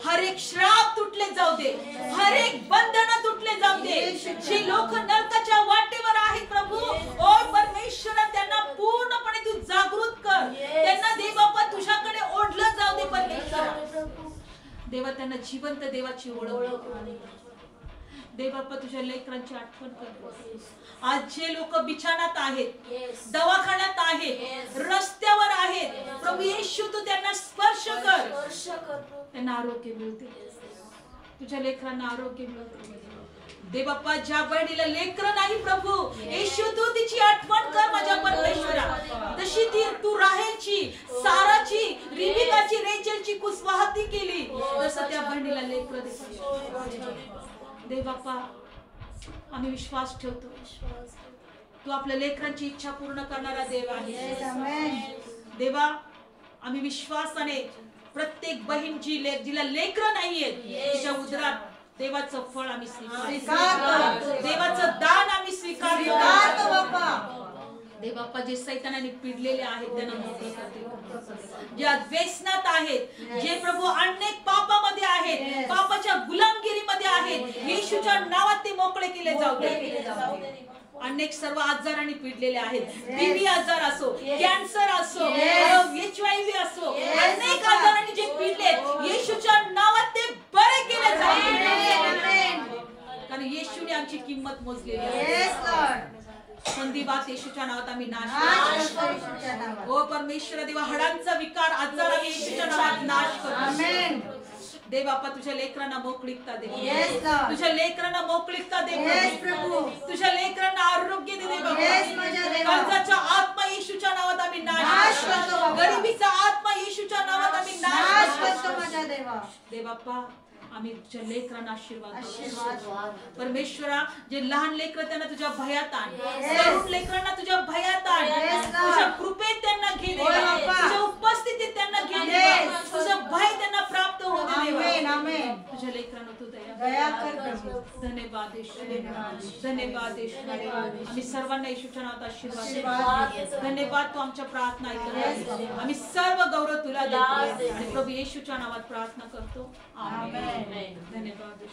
Speaker 1: हर एक श्राप तुटले जाऊ दे, हर एक बंधन तुटले जाऊ दे. जे लोक नरकाच्या वाटेवर आहेत प्रभू, ओ परमेश्वरा त्यांना पूर्णपणे तू जागृत कर. त्यांना देवा तुझ्याकडे ओढलं जाऊ दे परमेश्वरा. देवा त्यांना जिवंत देवाची ओळख, देव बाप्पा तुझ्या लेकरांची आठवण कर. आज जे लोक बिछाणात आहेत, दवाखान्यात आहेत, रस्त्यावर आहेत, प्रभू येशू तू त्यांना स्पर्श कर, त्यांना आरोग्य मिळते. तुझ्या लेकरांना आरोग्य मिळते. देव बाप्पा ज्या बहिणीला लेकरं नाही प्रभू येशू तू तिची आठवण कर माझ्या परमेश्वरा. जशी ती तू राहेलची, साराची, रिबिकाची, रेचलची कुसवाहती केली, तसं त्या बहिणीला लेकरं दे. देव बाप्पा आम्ही विश्वास ठेवतो, तू आपल्या लेकरांची इच्छा पूर्ण करणारा देव आहे. देवा आम्ही विश्वासाने प्रत्येक बहीण जिला लेकरं नाहीयेत तिच्या उदरात देवाचं फळ आम्ही स्वीकारतो, देवाचं दान आम्ही स्वीकारतो. देव बाप्पा जे सैतानाने पिडलेले आहेत त्यांना मोकळे करते, जे व्यसनात आहेत, जे प्रभू अनेक पापामध्ये आहेत, पापाच्या गुलामगिरीमध्ये आहेत, येशूच्या नावात ते मोकळे केले जाऊ दे. अनेक सर्व आजारांनी पिडलेले आहेत, टीबी आजार असो, कॅन्सर असो, HIV असो, अनेक आजारांनी जे पिडले येशूच्या नावात ते बरे केले जाऊ. कारण येशूने आमची किंमत मोजलेली आहे. संधिवात येशूच्या नावात आम्ही नाश करतो. ओ परमेश्वर देवा हाडांचा विकार आजार आम्ही येशूच्या नावात नाश करतो. देव बाप्पा तुझ्या लेकरांना मोकळीकता दे, तुझ्या लेकरांना मोकळीकता दे प्रभू, तुझ्या लेकरांना आरोग्य दे बाबा. कर्जाचा आत्मा येशूच्या नावात आम्ही नाश करतो, गरिबीचा आत्मा येशूच्या नावात आम्ही नाश करतो माझ्या देवा. देव बाप्पा आम्ही तुझ्या लेकरांना आशीर्वाद परमेश्वरा. जे लहान लेकर त्यांना तुझ्या भयात आण, तरुण लेकरांना तुझ्या भयात आण, तुझ्या कृपेत त्यांना घे दे, तुझ्या उपस्थितीत त्यांना घे दे, तुझा भय त्यांना प्राप्त होऊ दे. तुझ्या लेकरांना तू दया कर. धन्यवाद धन्यवाद आम्ही सर्वांना येशूच्या नावात आशीर्वाद. धन्यवाद तू आमच्या प्रार्थना ऐकत. आम्ही सर्व गौरव तुला देतो आणि प्रभू येशूच्या नावात प्रार्थना करतो. आमेन. धन्यवाद.